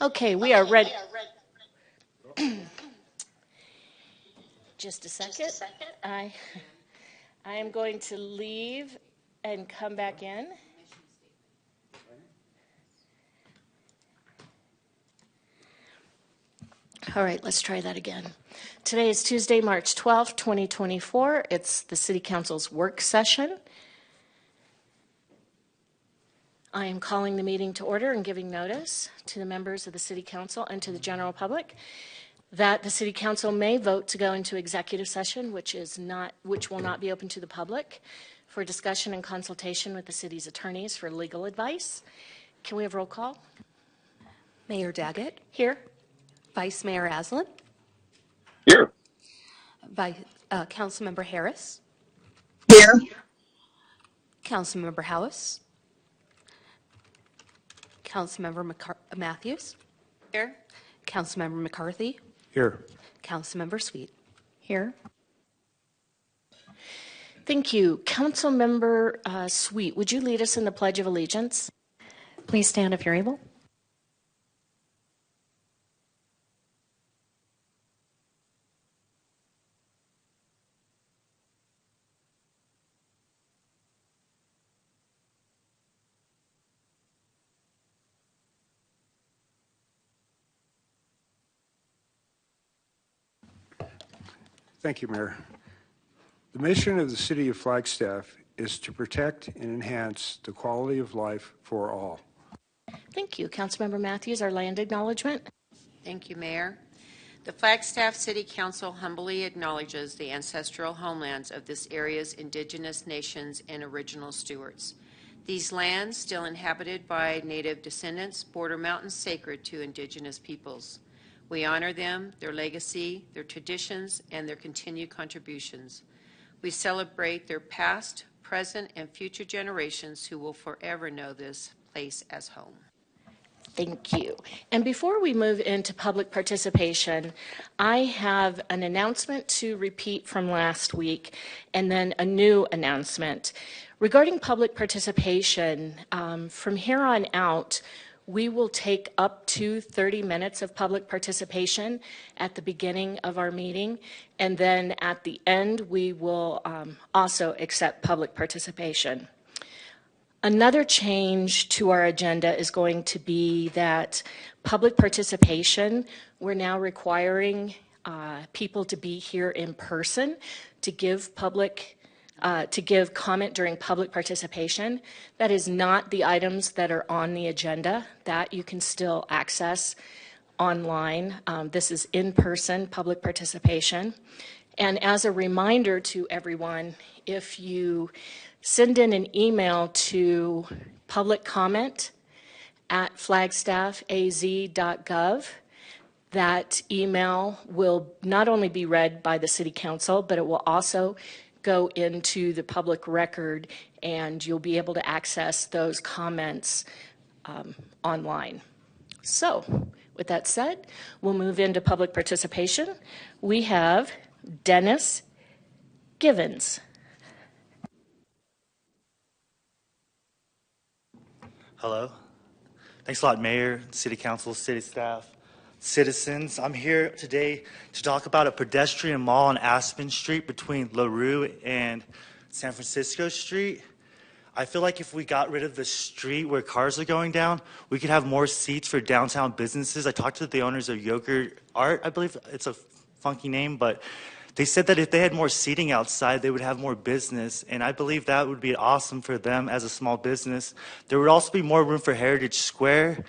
Okay, we are ready. Just a second. I am going to leave and come back in. All right, let's try that again. Today is Tuesday, March 12th, 2024. It's the City Council's work session. I am calling the meeting to order and giving notice to the members of the City Council and to the general public that the City Council may vote to go into executive session, which will not be open to the public, for discussion and consultation with the city's attorneys for legal advice. Can we have roll call? Mayor Daggett. Here. Vice Mayor Aslan. Here. Councilmember Harris. Here. Councilmember House. Councilmember Matthews. Here. Councilmember McCarthy. Here. Councilmember Sweet. Here. Thank you. Councilmember Sweet, would you lead us in the Pledge of Allegiance? Please stand if you're able. Thank you, Mayor. The mission of the City of Flagstaff is to protect and enhance the quality of life for all. Thank you. Councilmember Matthews, our land acknowledgement. Thank you, Mayor. The Flagstaff City Council humbly acknowledges the ancestral homelands of this area's indigenous nations and original stewards. These lands, still inhabited by Native descendants, border mountains sacred to indigenous peoples. We honor them, their legacy, their traditions, and their continued contributions. We celebrate their past, present, and future generations who will forever know this place as home. Thank you. And before we move into public participation, I have an announcement to repeat from last week and then a new announcement. Regarding public participation, from here on out, we will take up to 30 minutes of public participation at the beginning of our meeting, and then at the end, we will also accept public participation. Another change to our agenda is going to be that public participation, we're now requiring people to be here in person to give comment during public participation. That is not the items that are on the agenda. That you can still access online. This is in-person public participation. And as a reminder to everyone, if you send in an email to publiccomment@flagstaffaz.gov, that email will not only be read by the City Council, but it will also go into the public record, and you'll be able to access those comments online. So, with that said, we'll move into public participation. We have Dennis Givens. Hello. Thanks a lot, Mayor, City Council, City staff, citizens. I'm here today to talk about a pedestrian mall on Aspen Street between LaRue and San Francisco Street. I feel like if we got rid of the street where cars are going down, we could have more seats for downtown businesses. I talked to the owners of Yogurt Art, I believe it's a funky name, but they said that if they had more seating outside, they would have more business, and I believe that would be awesome for them as a small business. There would also be more room for Heritage Square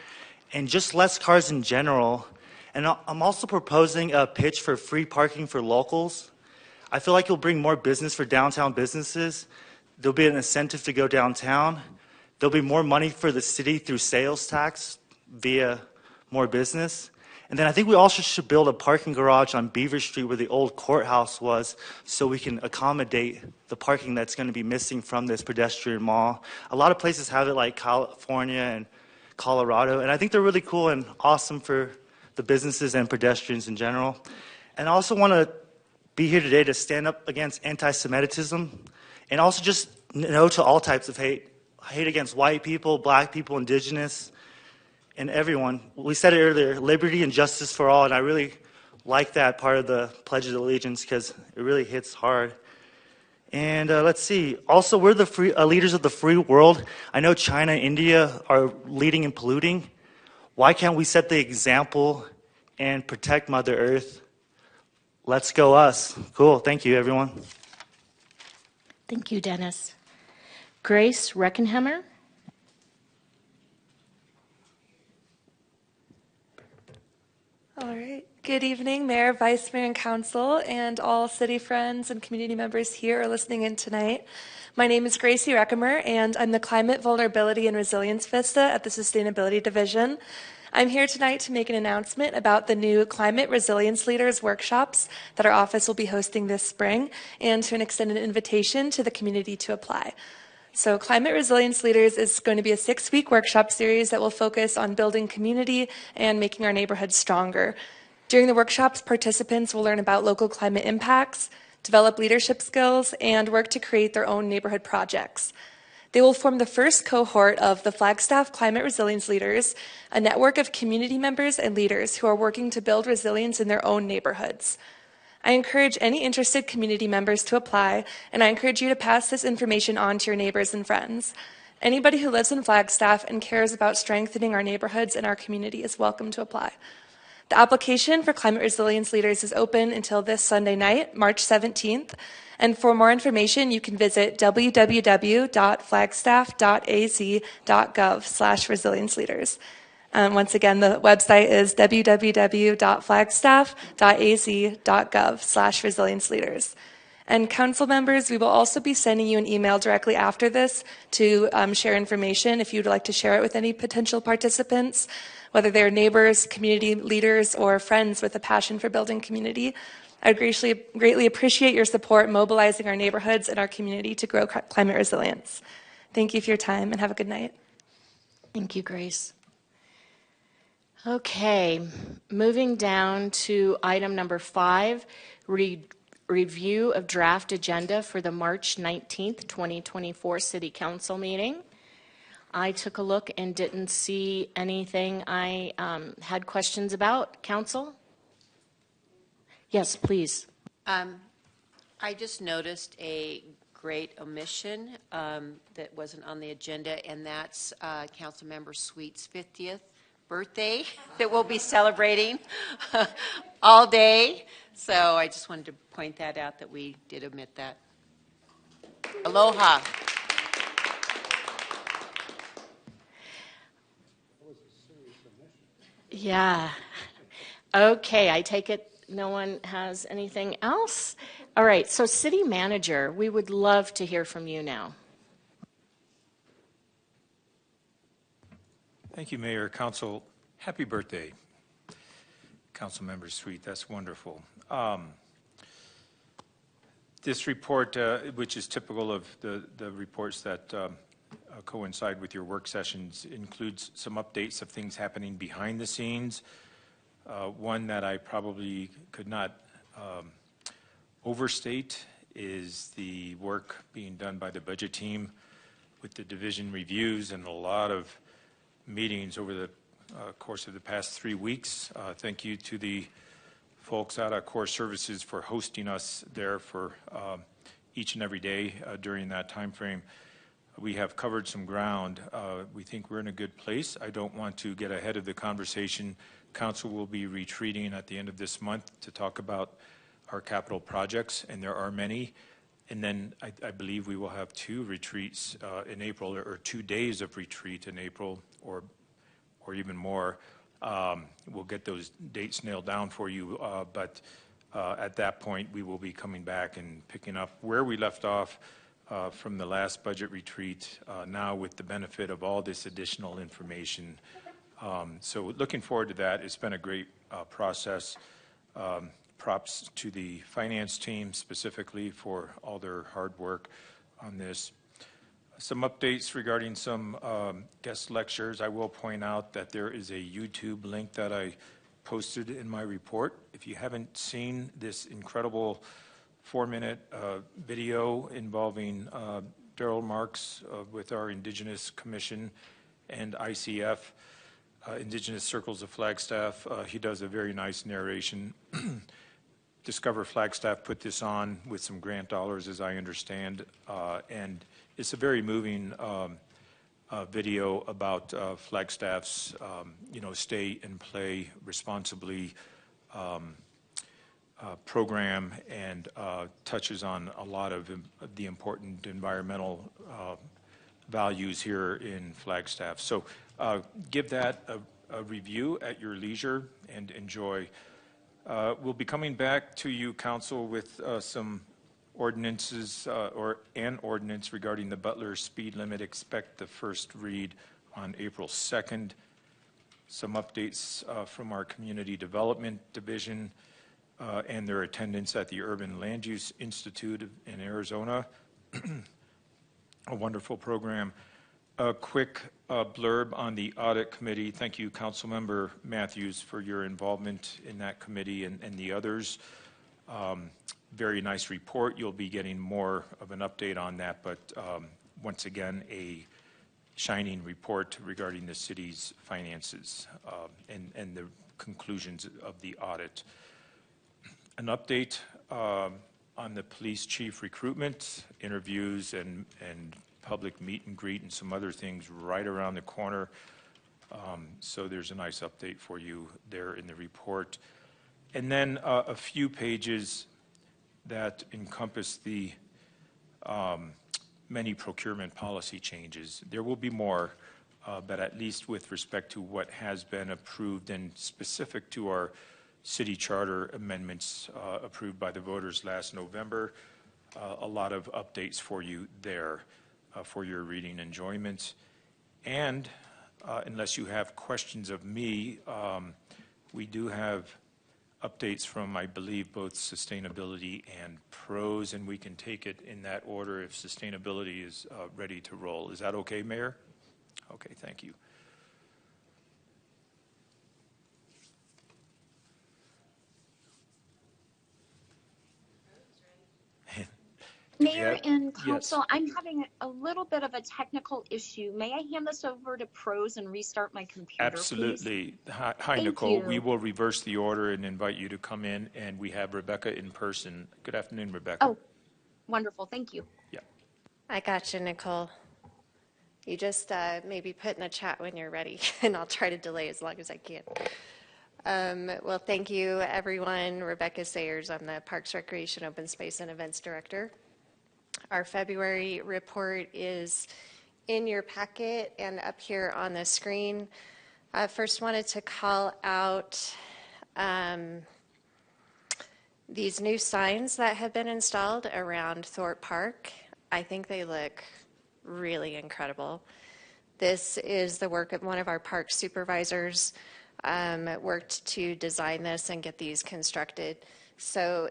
and just less cars in general. And I'm also proposing a pitch for free parking for locals. I feel like it'll bring more business for downtown businesses. There'll be an incentive to go downtown. There'll be more money for the city through sales tax via more business. And then I think we also should build a parking garage on Beaver Street where the old courthouse was, so we can accommodate the parking that's going to be missing from this pedestrian mall. A lot of places have it, like California and Colorado, and I think they're really cool and awesome for the businesses and pedestrians in general. And I also want to be here today to stand up against anti-Semitism and also just no to all types of hate against white people, black people, indigenous, and everyone. We said it earlier, liberty and justice for all, and I really like that part of the Pledge of Allegiance because it really hits hard. And let's see. Also, we're the leaders of the free world. I know China and India are leading in polluting. Why can't we set the example and protect Mother Earth? Let's go us. Cool. Thank you, everyone. Thank you, Dennis. Grace Reckenheimer. All right. Good evening, Mayor, Vice Mayor, and Council, and all city friends and community members here or listening in tonight. My name is Gracie Reckemer, and I'm the Climate Vulnerability and Resilience Vista at the Sustainability Division. I'm here tonight to make an announcement about the new Climate Resilience Leaders workshops that our office will be hosting this spring, and to extend an invitation to the community to apply. So Climate Resilience Leaders is going to be a 6-week workshop series that will focus on building community and making our neighborhoods stronger. During the workshops, participants will learn about local climate impacts, develop leadership skills, and work to create their own neighborhood projects. They will form the first cohort of the Flagstaff Climate Resilience Leaders, a network of community members and leaders who are working to build resilience in their own neighborhoods. I encourage any interested community members to apply, and I encourage you to pass this information on to your neighbors and friends. Anybody who lives in Flagstaff and cares about strengthening our neighborhoods and our community is welcome to apply. The application for Climate Resilience Leaders is open until this Sunday night, March 17th, and for more information, you can visit www.flagstaff.az.gov/resilience-leaders. Once again, the website is www.flagstaff.az.gov/resilience-leaders. And council members, we will also be sending you an email directly after this to share information if you'd like to share it with any potential participants, whether they're neighbors, community leaders, or friends with a passion for building community. I greatly appreciate your support mobilizing our neighborhoods and our community to grow climate resilience. Thank you for your time and have a good night. Thank you, Grace. Okay, moving down to item number 5, review of draft agenda for the March 19th, 2024 City Council meeting. I took a look and didn't see anything I had questions about. Council? Yes, please. I just noticed a great omission that wasn't on the agenda, and that's Councilmember Sweet's 50th birthday that we'll be celebrating all day. So I just wanted to point that out, that we did omit that. Aloha. Yeah. Okay, I take it no one has anything else? All right, so City Manager, we would love to hear from you now. Thank you, Mayor. Council, happy birthday. Councilmember Sweet, that's wonderful. This report, which is typical of the reports that coincide with your work sessions, includes some updates of things happening behind the scenes. One that I probably could not overstate is the work being done by the budget team with the division reviews and a lot of meetings over the course of the past 3 weeks. Thank you to the folks out at Core Services for hosting us there for each and every day during that time frame. We have covered some ground. We think we're in a good place. I don't want to get ahead of the conversation. Council will be retreating at the end of this month to talk about our capital projects, and there are many. And then I believe we will have 2 retreats in April, or 2 days of retreat in April, or even more. We'll get those dates nailed down for you, but at that point we will be coming back and picking up where we left off from the last budget retreat, now with the benefit of all this additional information. So looking forward to that. It's been a great process. Props to the finance team specifically for all their hard work on this. Some updates regarding some guest lectures. I will point out that there is a YouTube link that I posted in my report. If you haven't seen this incredible 4-minute video involving Daryl Marks with our Indigenous Commission and ICF, Indigenous Circles of Flagstaff. He does a very nice narration. Discover Flagstaff put this on with some grant dollars, as I understand, and it's a very moving video about Flagstaff's, stay and play responsibly program, and touches on a lot of the important environmental values here in Flagstaff. So give that a review at your leisure and enjoy. We'll be coming back to you, Council, with some ordinances or an ordinance regarding the Butler speed limit. Expect the first read on April 2nd. Some updates from our Community Development Division and their attendance at the Urban Land Use Institute in Arizona. A wonderful program. A quick blurb on the Audit Committee. Thank you, Councilmember Matthews, for your involvement in that committee and the others. Very nice report. You'll be getting more of an update on that, but once again, a shining report regarding the city's finances and the conclusions of the audit. An update on the police chief recruitment, interviews, and public meet and greet, and some other things right around the corner. So there's a nice update for you there in the report. And then a few pages that encompass the many procurement policy changes. There will be more, but at least with respect to what has been approved and specific to our city charter amendments approved by the voters last November, a lot of updates for you there for your reading enjoyment. And unless you have questions of me, we do have updates from, I believe, both sustainability and pros, and we can take it in that order if sustainability is ready to roll. Is that okay, Mayor? Okay, thank you. Mayor and Council, Yes. I'm having a little bit of a technical issue. May I hand this over to pros and restart my computer, Absolutely. please? Hi, Thank Nicole. you. We will reverse the order and invite you to come in, and we have Rebecca in person. Good afternoon, Rebecca. Oh, wonderful. Thank you. Yeah. I got you, Nicole. You just maybe put in a chat when you're ready, and I'll try to delay as long as I can. Well, thank you, everyone. Rebecca Sayers. I'm the Parks, Recreation, Open Space, and Events Director. Our February report is in your packet and up here on the screen. I first wanted to call out these new signs that have been installed around Thorpe Park. I think they look really incredible. This is the work of one of our park supervisors, worked to design this and get these constructed. So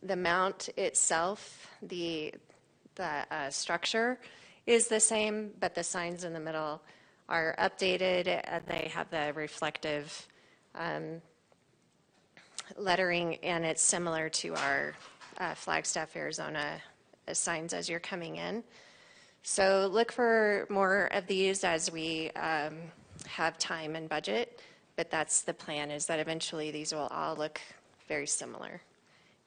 the mount itself, the structure is the same, but the signs in the middle are updated, and they have the reflective lettering, and it's similar to our Flagstaff, Arizona signs as you're coming in. So look for more of these as we have time and budget, but that's the plan, is that eventually these will all look very similar.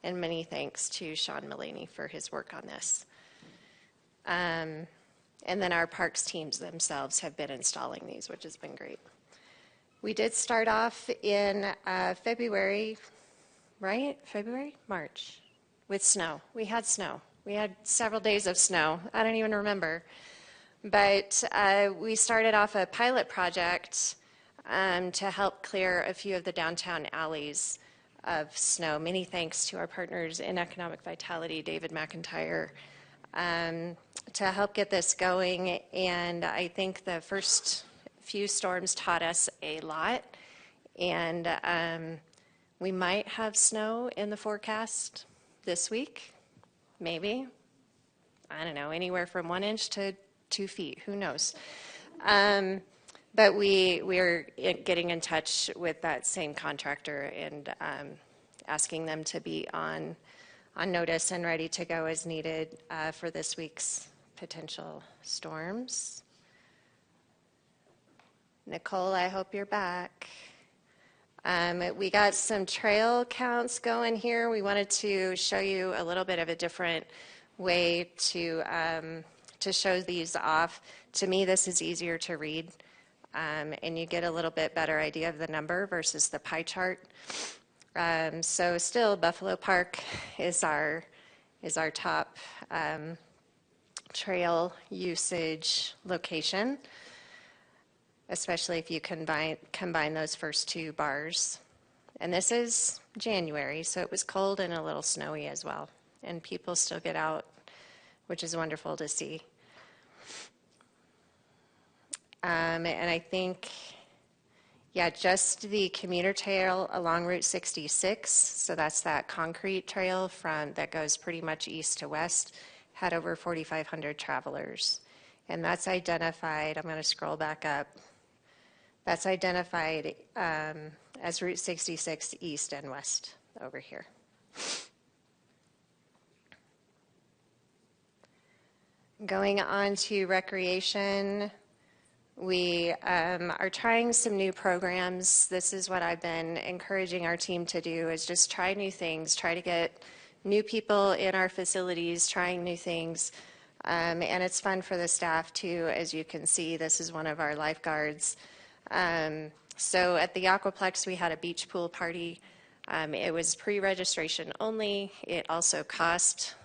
And many thanks to Sean Mullaney for his work on this. And then our parks teams themselves have been installing these, which has been great. We did start off in February, right? February? March, with snow. We had snow. We had several days of snow. I don't even remember. But we started off a pilot project to help clear a few of the downtown alleys of snow. Many thanks to our partners in Economic Vitality, David McIntyre, to help get this going. And I think the first few storms taught us a lot. And we might have snow in the forecast this week, maybe. I don't know, anywhere from 1 inch to 2 feet, who knows? But we are getting in touch with that same contractor and asking them to be on notice and ready to go as needed for this week's potential storms. Nicole, I hope you're back. We got some trail counts going here. We wanted to show you a little bit of a different way to show these off. To me, this is easier to read, and you get a little bit better idea of the number versus the pie chart. So still, Buffalo Park is our top trail usage location, especially if you combine those first two bars. And this is January, so it was cold and a little snowy as well. And people still get out, which is wonderful to see. And I think, yeah, just the commuter trail along Route 66, so that's that concrete trail that goes pretty much east to west, had over 4,500 travelers. And that's identified, I'm going to scroll back up, that's identified as Route 66 east and west over here. Going on to recreation, we are trying some new programs. This is what I've been encouraging our team to do, is just try new things, try to get new people in our facilities, trying new things. And it's fun for the staff too. As you can see, this is one of our lifeguards. So at the Aquaplex, we had a beach pool party. It was pre-registration only. It also cost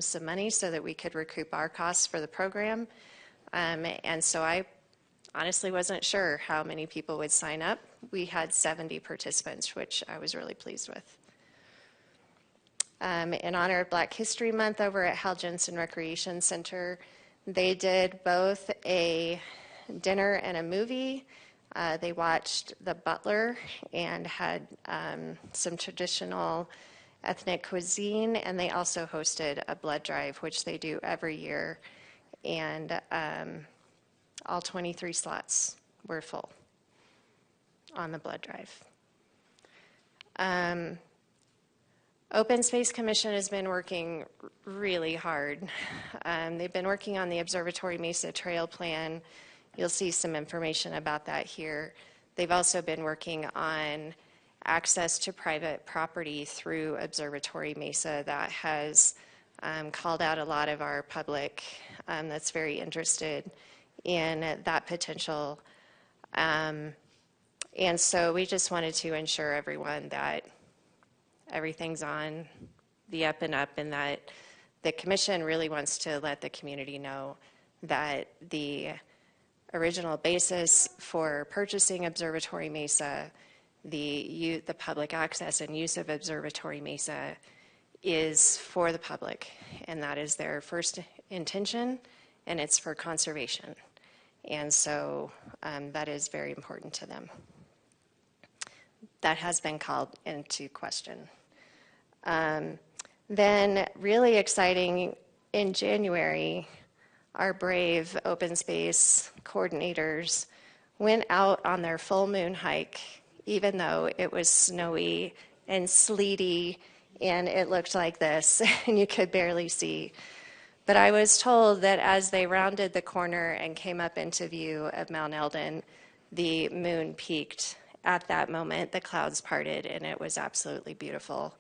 some money so that we could recoup our costs for the program. And so I honestly wasn't sure how many people would sign up. We had 70 participants, which I was really pleased with. In honor of Black History Month over at Hal Jensen Recreation Center, they did both a dinner and a movie. They watched The Butler and had some traditional ethnic cuisine, and they also hosted a blood drive, which they do every year. And all 23 slots were full on the blood drive. Open Space Commission has been working really hard. They've been working on the Observatory Mesa Trail Plan. You'll see some information about that here. They've also been working on access to private property through Observatory Mesa. That has called out a lot of our public that's very interested in that potential. And so we just wanted to ensure everyone that everything's on the up and up, and that the commission really wants to let the community know that the original basis for purchasing Observatory Mesa, the public access and use of Observatory Mesa, is for the public, and that is their first intention, and it's for conservation. And so that is very important to them. That has been called into question. Then really exciting, in January, our brave open space coordinators went out on their full moon hike, even though it was snowy and sleety and it looked like this and you could barely see. But I was told that as they rounded the corner and came up into view of Mount Eldon, the moon peaked at that moment. The clouds parted and it was absolutely beautiful.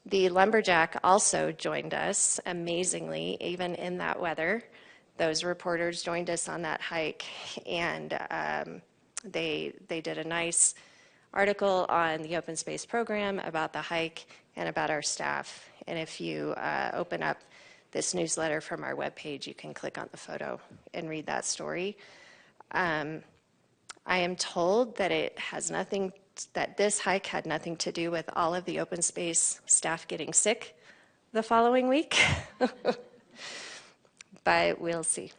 The lumberjack also joined us, amazingly, even in that weather. Those reporters joined us on that hike, and they did a nice article on the open space program about the hike and about our staff. And if you open up this newsletter from our webpage, you can click on the photo and read that story. I am told that that this hike had nothing to do with all of the open space staff getting sick the following week, but we'll see.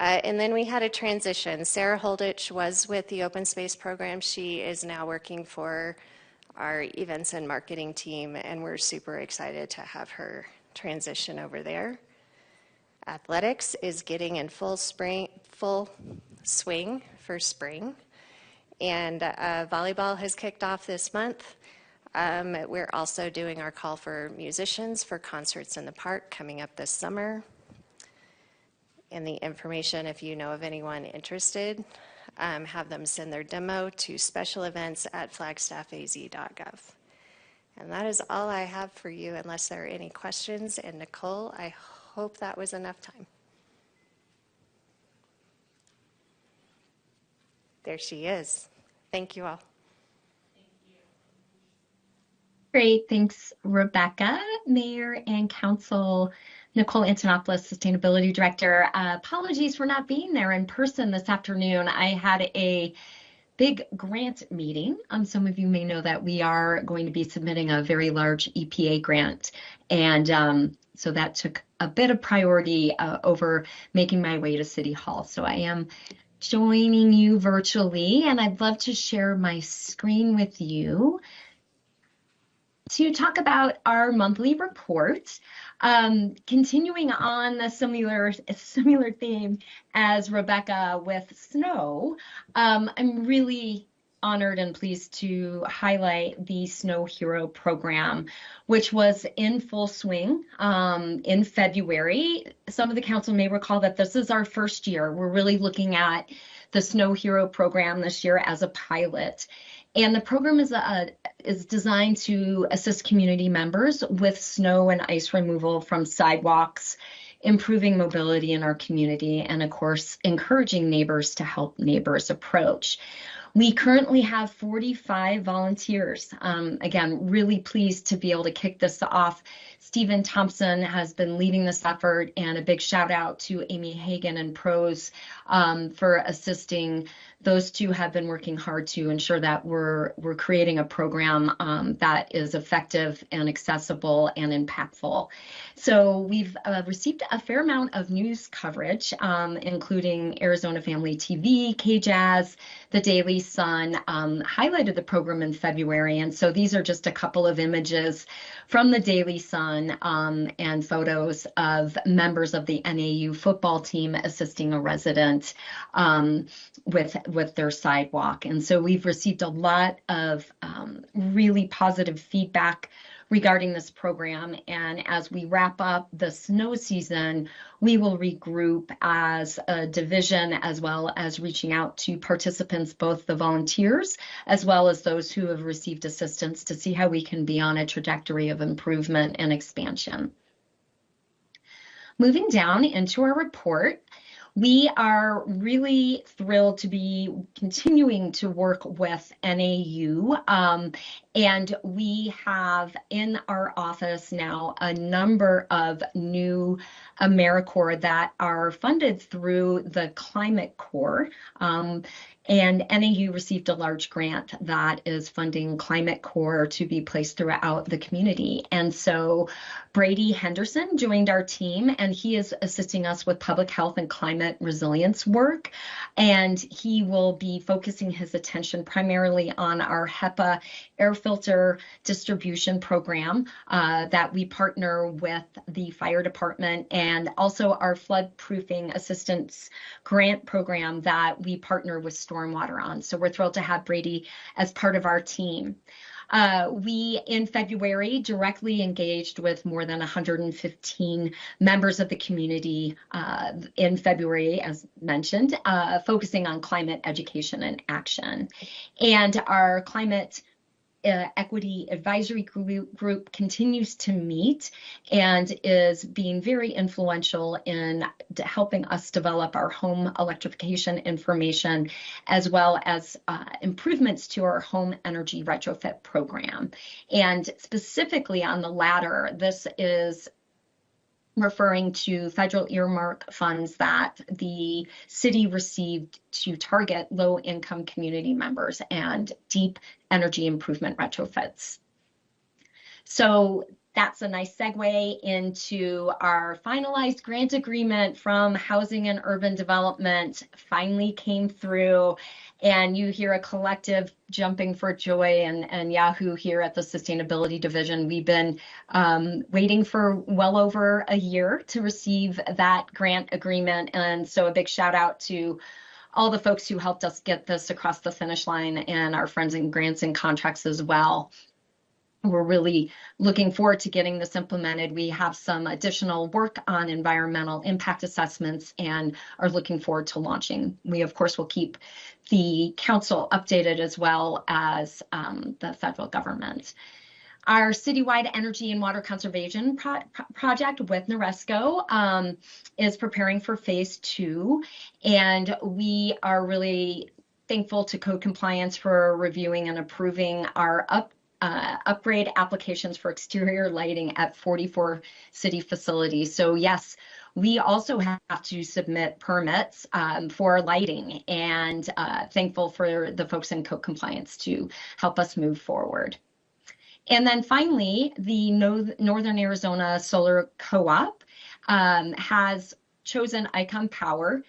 And then we had a transition. Sarah Holditch was with the open space program. She is now working for our events and marketing team, and we're super excited to have her transition over there. Athletics is getting in full swing for spring. And volleyball has kicked off this month. We're also doing our call for musicians for concerts in the park coming up this summer. and the information, if you know of anyone interested, have them send their demo to specialevents@flagstaffaz.gov. And that is all I have for you, unless there are any questions. And Nicole, I hope that was enough time. There she is. Thank you all. Great. Thanks, Rebecca. Mayor and Council, Nicole Antonopoulos, Sustainability Director. Apologies for not being there in person this afternoon. I had a big grant meeting. Some of you may know that we are going to be submitting a very large EPA grant. And so that took a bit of priority over making my way to City Hall. So I am joining you virtually, and I'd love to share my screen with you to talk about our monthly report. Continuing on a similar theme as Rebecca with snow, I'm really honored and pleased to highlight the Snow Hero program, which was in full swing in February. Some of the council may recall that this is our first year. We're really looking at the Snow Hero program this year as a pilot. And the program is designed to assist community members with snow and ice removal from sidewalks, improving mobility in our community, and of course, encouraging neighbors to help neighbors approach. We currently have 45 volunteers. Again, really pleased to be able to kick this off. Stephen Thompson has been leading this effort, and a big shout out to Amy Hagan and Pros for assisting. Those two have been working hard to ensure that we're creating a program that is effective and accessible and impactful. So we've received a fair amount of news coverage, including Arizona Family TV, KJazz, the Daily Sun highlighted the program in February. And so these are just a couple of images from the Daily Sun and photos of members of the NAU football team assisting a resident with their sidewalk. And so we've received a lot of really positive feedback regarding this program. And as we wrap up the snow season, we will regroup as a division, as well as reaching out to participants, both the volunteers as well as those who have received assistance, to see how we can be on a trajectory of improvement and expansion. Moving down into our report, we are really thrilled to be continuing to work with NAU, and we have in our office now a number of new AmeriCorps that are funded through the Climate Corps. And NAU received a large grant that is funding Climate Corps to be placed throughout the community. And so Brady Henderson joined our team, and he is assisting us with public health and climate resilience work. And he will be focusing his attention primarily on our HEPA air filter distribution program that we partner with the fire department, and also our flood proofing assistance grant program that we partner with stormwater on. So we're thrilled to have Brady as part of our team. We, in February, directly engaged with more than 115 members of the community in February, as mentioned, focusing on climate education and action. And our climate equity advisory group continues to meet and is being very influential in helping us develop our home electrification information, as well as improvements to our home energy retrofit program. And specifically on the latter, this is referring to federal earmark funds that the city received to target low-income community members and deep energy improvement retrofits. So that's a nice segue into our finalized grant agreement from Housing and Urban Development. Finally came through, and you hear a collective jumping for joy and Yahoo here at the Sustainability Division. We've been waiting for well over a year to receive that grant agreement, and so a big shout out to all the folks who helped us get this across the finish line, and our friends in grants and contracts as well. we're really looking forward to getting this implemented. We have some additional work on environmental impact assessments and are looking forward to launching. We, of course, will keep the council updated as well as the federal government. Our citywide energy and water conservation project with NORESCO is preparing for phase 2, and we are really thankful to Code Compliance for reviewing and approving our upgrade applications for exterior lighting at 44 city facilities. So yes, we also have to submit permits for lighting, and thankful for the folks in Code Compliance to help us move forward. And then finally, the Northern Arizona Solar Co-op has chosen Icon Power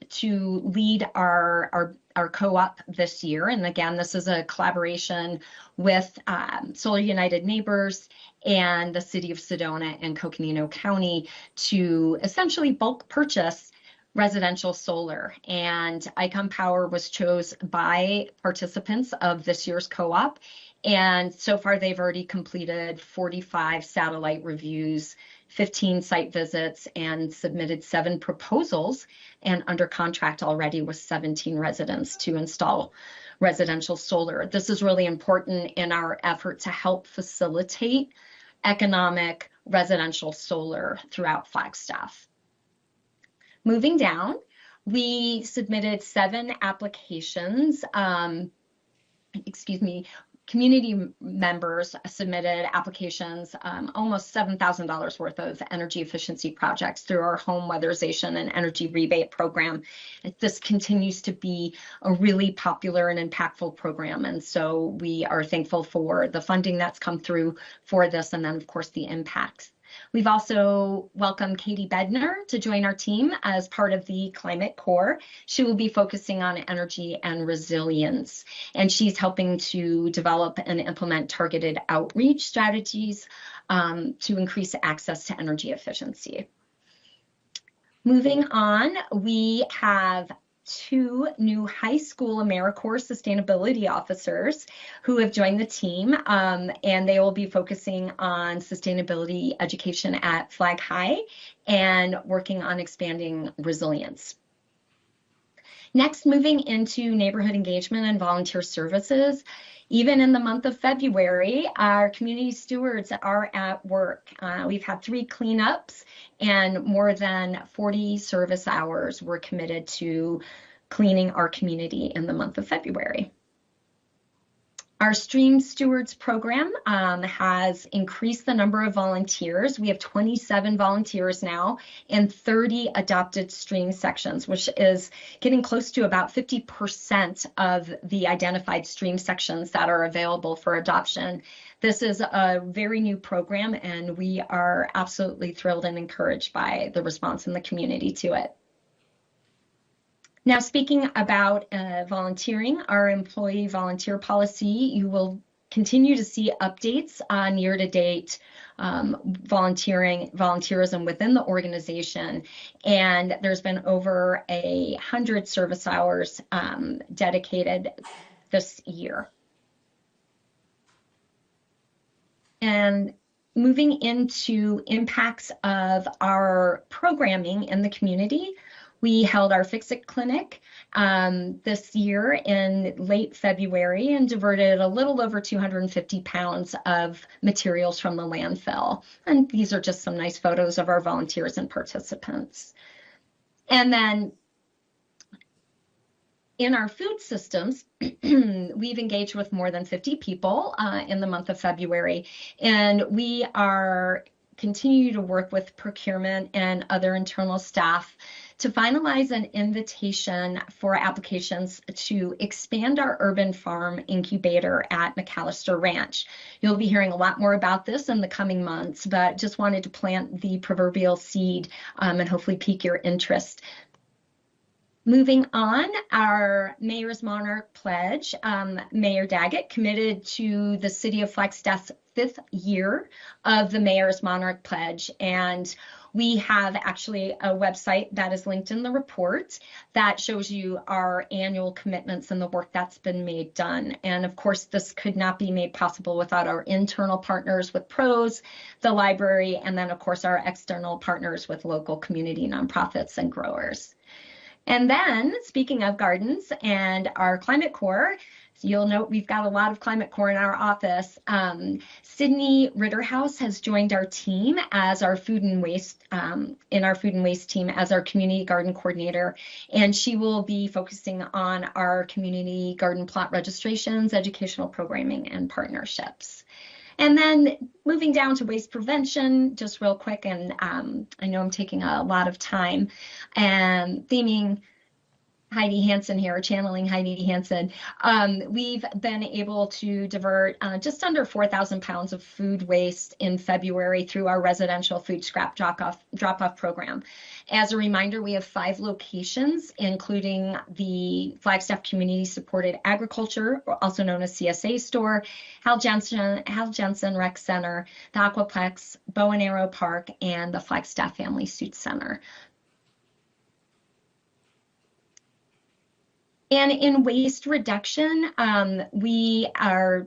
to lead our co-op this year. And again, this is a collaboration with Solar United Neighbors and the City of Sedona and Coconino County to essentially bulk purchase residential solar. And Icon Power was chosen by participants of this year's co-op. And so far, they've already completed 45 satellite reviews, 15 site visits, and submitted 7 proposals, and under contract already with 17 residents to install residential solar. This is really important in our effort to help facilitate economic residential solar throughout Flagstaff. Moving down, we submitted 7 applications. Community members submitted applications, almost $7,000 worth of energy efficiency projects through our home weatherization and energy rebate program. This continues to be a really popular and impactful program, and so we are thankful for the funding that's come through for this, and then of course the impacts. We've also welcomed Katie Bednar to join our team as part of the Climate Corps. She will be focusing on energy and resilience, and she's helping to develop and implement targeted outreach strategies to increase access to energy efficiency. Moving on, we have 2 new high school AmeriCorps sustainability officers who have joined the team, and they will be focusing on sustainability education at Flag High and working on expanding resilience. Next, moving into neighborhood engagement and volunteer services. Even in the month of February, our community stewards are at work. We've had 3 cleanups, and more than 40 service hours were committed to cleaning our community in the month of February. Our Stream Stewards program has increased the number of volunteers. We have 27 volunteers now and 30 adopted stream sections, which is getting close to about 50% of the identified stream sections that are available for adoption. This is a very new program, and we are absolutely thrilled and encouraged by the response in the community to it. Now, speaking about volunteering, our employee volunteer policy, you will continue to see updates on year-to-date volunteerism within the organization. And there's been over 100 service hours dedicated this year. And moving into impacts of our programming in the community, we held our Fix-It Clinic this year in late February and diverted a little over 250 pounds of materials from the landfill. And these are just some nice photos of our volunteers and participants. And then in our food systems, we've engaged with more than 50 people in the month of February, and we are continue to work with procurement and other internal staff to finalize an invitation for applications to expand our urban farm incubator at McAllister Ranch. You'll be hearing a lot more about this in the coming months, but just wanted to plant the proverbial seed and hopefully pique your interest. Moving on, our Mayor's Monarch Pledge, Mayor Daggett committed to the City of Flagstaff's 5th year of the Mayor's Monarch Pledge, and We have actually a website that is linked in the report that shows you our annual commitments and the work that's been made done. And of course, this could not be made possible without our internal partners with PROS, the library, and then of course our external partners with local community nonprofits and growers. And then, speaking of gardens and our Climate Corps, you'll note we've got a lot of Climate Corps in our office. Sydney Ritterhouse has joined our team as our food and waste, in our food and waste team as our community garden coordinator. And she will be focusing on our community garden plot registrations, educational programming, and partnerships. And then moving down to waste prevention, just real quick, and I know I'm taking a lot of time, and theming Heidi Hansen here, channeling Heidi Hansen. We've been able to divert just under 4,000 pounds of food waste in February through our residential food scrap drop-off program. As a reminder, we have 5 locations, including the Flagstaff Community Supported Agriculture, also known as CSA store, Hal Jensen Rec Center, the Aquaplex, Bow and Arrow Park, and the Flagstaff Family Suit Center. And in waste reduction, we are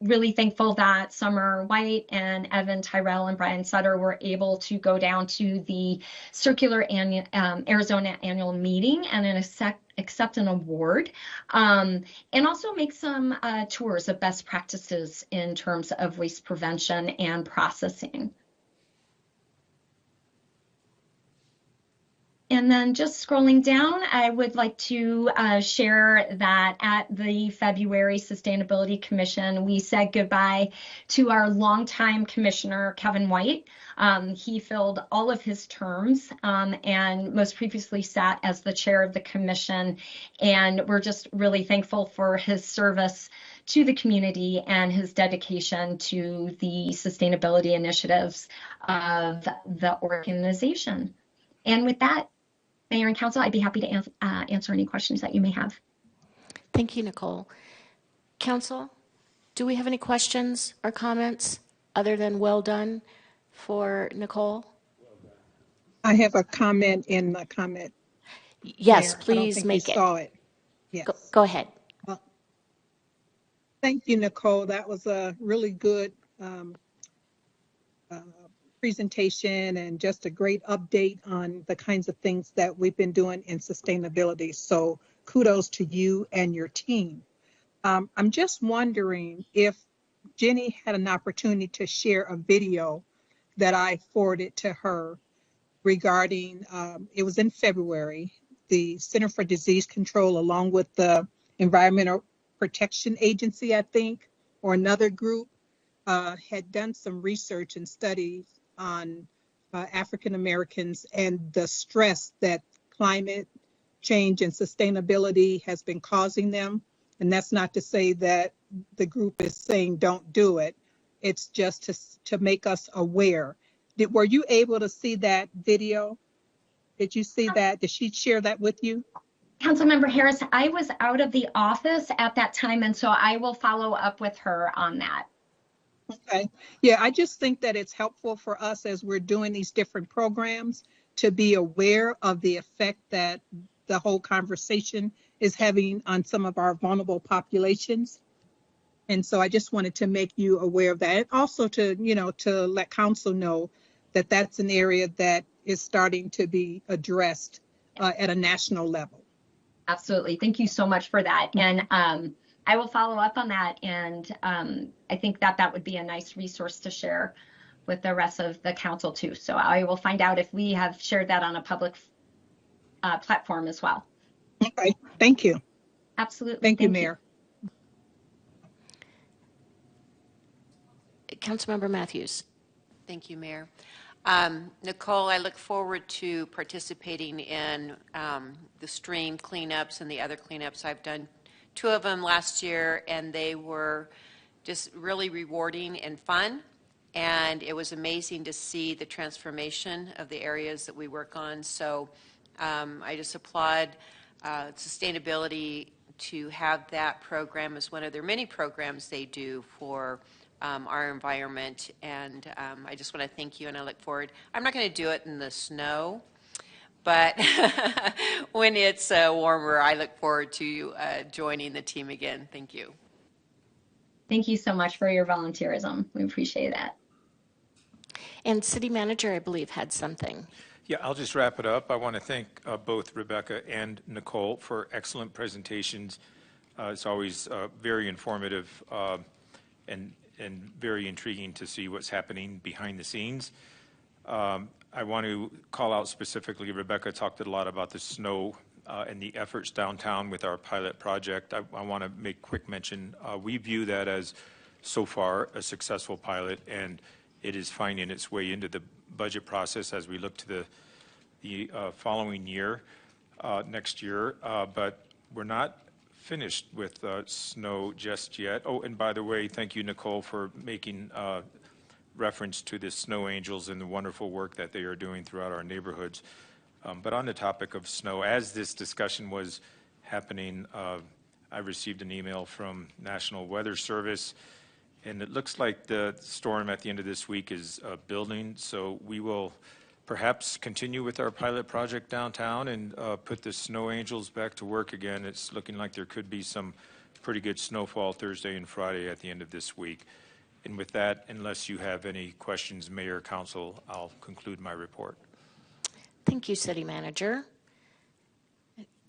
really thankful that Summer White and Evan Tyrell and Brian Sutter were able to go down to the Circular Arizona annual meeting and accept an award, and also make some tours of best practices in terms of waste prevention and processing. And then just scrolling down, I would like to share that at the February Sustainability Commission, we said goodbye to our longtime commissioner, Kevin White. He filled all of his terms and most previously sat as the chair of the commission. And we're just really thankful for his service to the community and his dedication to the sustainability initiatives of the organization. And with that, Mayor and Council, I'd be happy to answer any questions that you may have. Thank you, Nicole. Council, do we have any questions or comments other than well done for Nicole? I have a comment in the comment. Yes, Mayor. please make it. I don't think you saw it. Yes. Go ahead. Thank you, Nicole. That was a really good presentation and just a great update on the kinds of things that we've been doing in sustainability. So kudos to you and your team. I'm just wondering if Jenny had an opportunity to share a video that I forwarded to her regarding, it was in February, the Center for Disease Control along with the Environmental Protection Agency, I think, or another group, had done some research and studies on African Americans and the stress that climate change and sustainability has been causing them. And that's not to say that the group is saying don't do it. It's just to make us aware. Were you able to see that video? Did you see that? Did she share that with you? Councilmember Harris, I was out of the office at that time, and so I will follow up with her on that. Okay. Yeah, I just think that it's helpful for us as we're doing these different programs to be aware of the effect that the whole conversation is having on some of our vulnerable populations. And so I just wanted to make you aware of that. And also to, to let council know that that's an area that is starting to be addressed at a national level. Absolutely. Thank you so much for that. And I will follow up on that. And I think that would be a nice resource to share with the rest of the council too. So I will find out if we have shared that on a public platform as well. Okay. Thank you. Absolutely. Thank you, Mayor. Councilmember Matthews. Thank you, Mayor. Nicole, I look forward to participating in the stream cleanups and the other cleanups. I've done 2 of them last year, and they were just really rewarding and fun. And it was amazing to see the transformation of the areas that we work on. So I just applaud sustainability to have that program as one of their many programs they do for our environment. And I just want to thank you, and I look forward. I'm not going to do it in the snow, but when it's warmer, I look forward to joining the team again. Thank you. Thank you so much for your volunteerism. We appreciate that. And City Manager, I believe, had something. Yeah, I'll just wrap it up. I want to thank both Rebecca and Nicole for excellent presentations. It's always very informative and very intriguing to see what's happening behind the scenes. I want to call out specifically, Rebecca talked a lot about the snow and the efforts downtown with our pilot project. I want to make quick mention. We view that as so far a successful pilot, and it is finding its way into the budget process as we look to the following year, next year. But we're not finished with snow just yet. Oh, and by the way, thank you, Nicole, for making reference to the snow angels and the wonderful work that they are doing throughout our neighborhoods. But on the topic of snow, as this discussion was happening, I received an email from National Weather Service, and it looks like the storm at the end of this week is building. So we will perhaps continue with our pilot project downtown and put the snow angels back to work again. It's looking like there could be some pretty good snowfall Thursday and Friday at the end of this week. And with that, unless you have any questions, Mayor, Council, I'll conclude my report. Thank you, City Manager.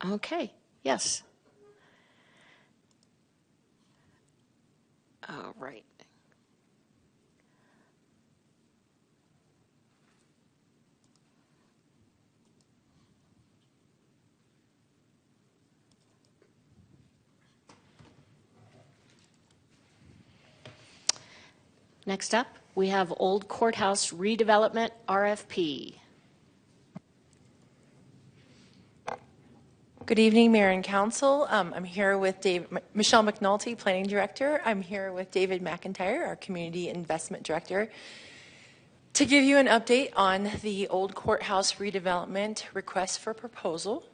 Okay, yes. All right. Next up, we have Old Courthouse Redevelopment RFP. Good evening, Mayor and Council. I'm here with Michelle McNulty, Planning Director. I'm here with David McIntyre, our Community Investment Director, to give you an update on the Old Courthouse Redevelopment Request for Proposal.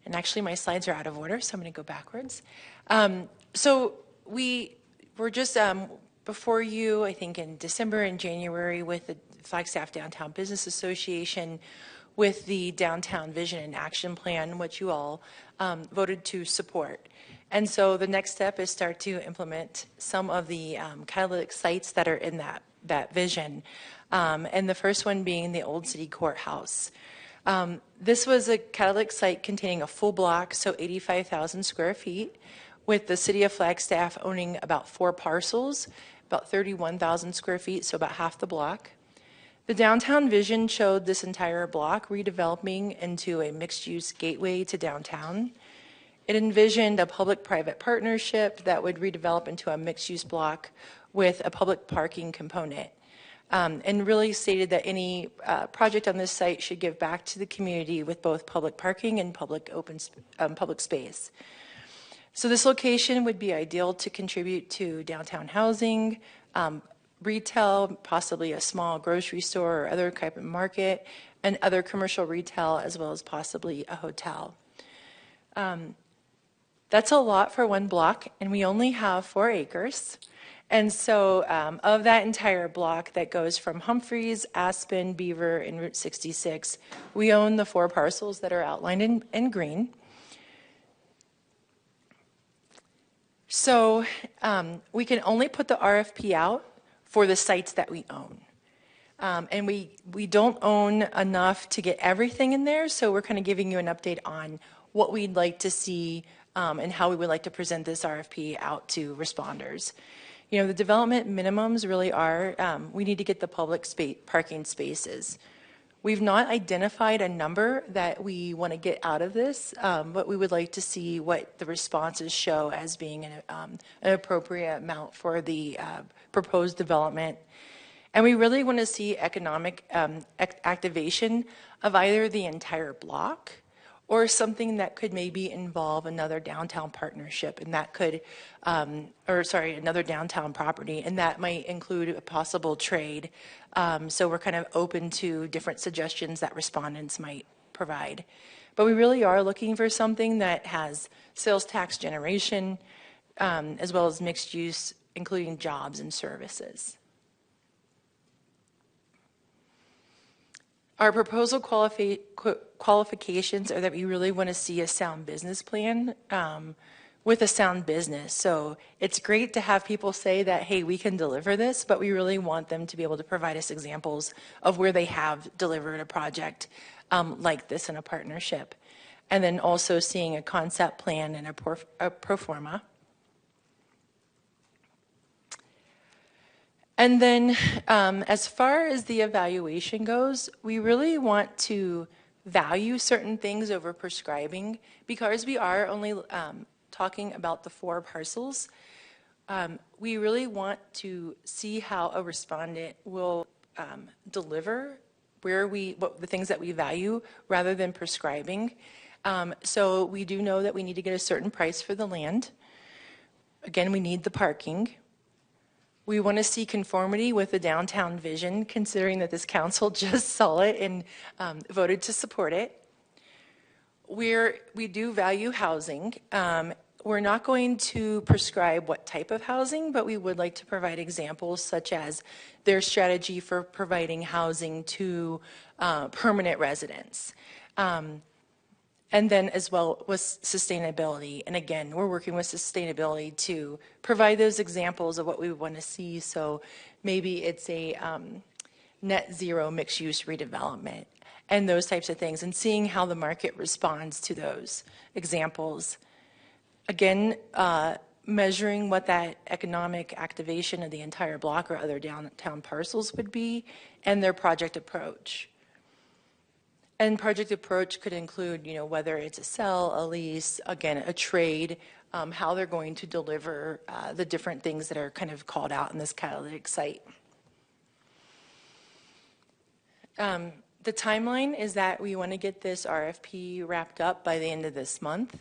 And actually, my slides are out of order, so I'm going to go backwards. So we were just before you, I think, in December and January with the Flagstaff Downtown Business Association with the Downtown Vision and Action Plan, which you all voted to support. And so the next step is start to implement some of the catalytic sites that are in that vision. And the first one being the Old City Courthouse. This was a catalytic site containing a full block, so 85,000 square feet, with the City of Flagstaff owning about 4 parcels, about 31,000 square feet, so about half the block. The downtown vision showed this entire block redeveloping into a mixed-use gateway to downtown. It envisioned a public-private partnership that would redevelop into a mixed-use block with a public parking component. And really stated that any project on this site should give back to the community with both public parking and public space. So this location would be ideal to contribute to downtown housing, retail, possibly a small grocery store or other type of market, and other commercial retail, as well as possibly a hotel. That's a lot for one block, and we only have 4 acres. And so of that entire block that goes from Humphreys, Aspen, Beaver, and Route 66, we own the 4 parcels that are outlined in green. So we can only put the RFP out for the sites that we own. And we don't own enough to get everything in there, so we're kind of giving you an update on what we'd like to see and how we would like to present this RFP out to responders. You know, the development minimums really are, we need to get the public parking spaces. We've not identified a number that we want to get out of this, but we would like to see what the responses show as being an appropriate amount for the proposed development. And we really want to see economic activation of either the entire block or something that could maybe involve another downtown partnership, and that could, another downtown property, and that might include a possible trade. So we're kind of open to different suggestions that respondents might provide. But we really are looking for something that has sales tax generation, as well as mixed use, including jobs and services. Our proposal qualifications are that we really want to see a sound business plan with a sound business. So it's great to have people say that, hey, we can deliver this, but we really want them to be able to provide us examples of where they have delivered a project like this in a partnership. And then also seeing a concept plan and a pro forma. And then as far as the evaluation goes, we really want to value certain things over prescribing because we are only talking about the 4 parcels. We really want to see how a respondent will deliver what the things that we value rather than prescribing. So we do know that we need to get a certain price for the land. Again, we need the parking. We want to see conformity with the downtown vision, considering that this council just saw it and voted to support it. We do value housing. We're not going to prescribe what type of housing, but we would like to provide examples such as their strategy for providing housing to permanent residents. And then as well with sustainability. And again, we're working with sustainability to provide those examples of what we want to see. So maybe it's a net zero mixed use redevelopment and those types of things and seeing how the market responds to those examples. Again, measuring what that economic activation of the entire block or other downtown parcels would be and their project approach. And project approach could include, whether it's a sell, a lease, again, a trade, how they're going to deliver the different things that are kind of called out in this catalytic site. The timeline is that we want to get this RFP wrapped up by the end of this month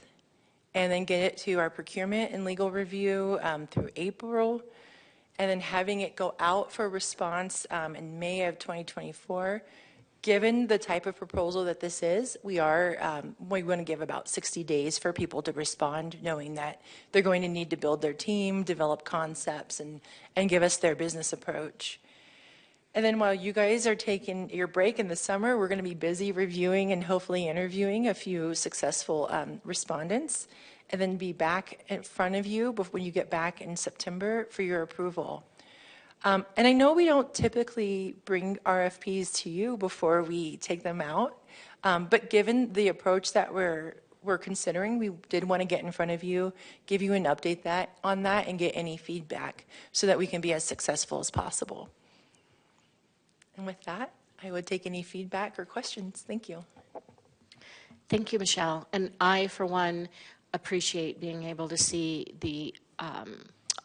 and then get it to our procurement and legal review through April, and then having it go out for response in May of 2024. Given the type of proposal that this is, we want to give about 60 days for people to respond, knowing that they're going to need to build their team, develop concepts, and give us their business approach. And then while you guys are taking your break in the summer, we're going to be busy reviewing and hopefully interviewing a few successful respondents, and then be back in front of you when you get back in September for your approval. And I know we don't typically bring RFPs to you before we take them out, but given the approach that we're considering, we did want to get in front of you, give you an update on that, and get any feedback so that we can be as successful as possible. And with that, I would take any feedback or questions. Thank you. Thank you, Michelle. And I, for one, appreciate being able to see the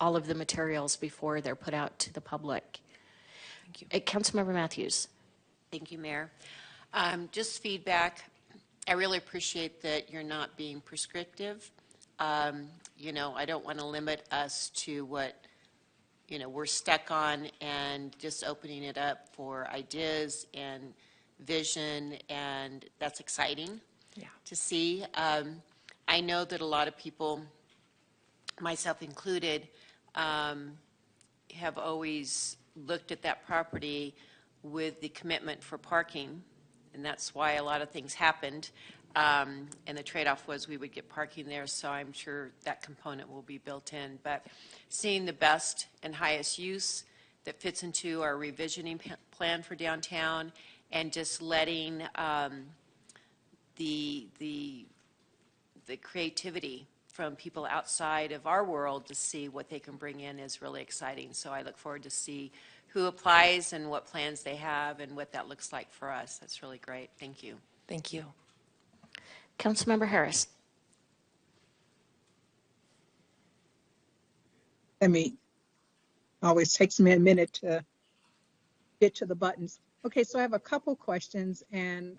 all of the materials before they're put out to the public. Thank you. Councilmember Matthews. Thank you, Mayor. Just feedback. I really appreciate that you're not being prescriptive. I don't want to limit us to what, we're stuck on, and just opening it up for ideas and vision, and that's exciting to see. I know that a lot of people, myself included, have always looked at that property with the commitment for parking, and that's why a lot of things happened. And the trade-off was we would get parking there, so I'm sure that component will be built in. But seeing the best and highest use that fits into our revisioning plan for downtown, and just letting the creativity from people outside of our world to see what they can bring in is really exciting. So I look forward to see who applies and what plans they have and what that looks like for us. That's really great. Thank you. Thank you. Councilmember Harris. Always takes me a minute to get to the buttons. Okay, so I have a couple questions, and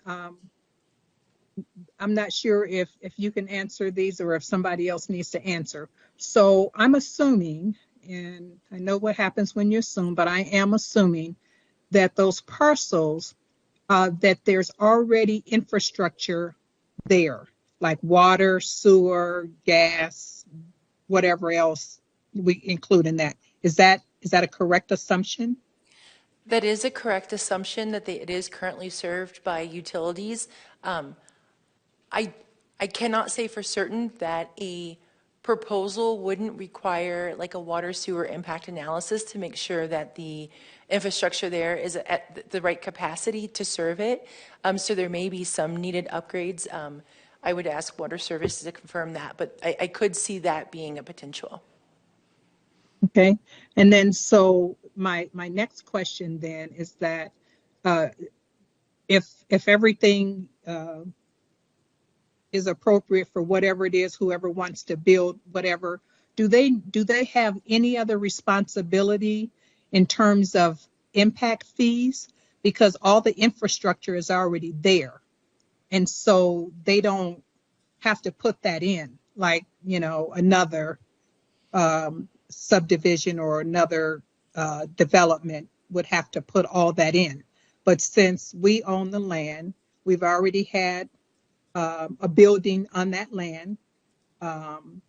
I'm not sure if you can answer these or if somebody else needs to answer. So I'm assuming, and I know what happens when you assume, but I am assuming that those parcels, that there's already infrastructure there, like water, sewer, gas, whatever else we include in that. Is that a correct assumption? That is a correct assumption that it is currently served by utilities. I, I cannot say for certain that a proposal wouldn't require like a water sewer impact analysis to make sure that the infrastructure there is at the right capacity to serve it. So there may be some needed upgrades. I would ask Water Services to confirm that, but I could see that being a potential. Okay. And then so my next question then is that if everything is appropriate for whatever it is, whoever wants to build whatever, do they have any other responsibility in terms of impact fees? Because all the infrastructure is already there. And so they don't have to put that in, like, another subdivision or another development would have to put all that in. But since we own the land, we've already had a building on that land. And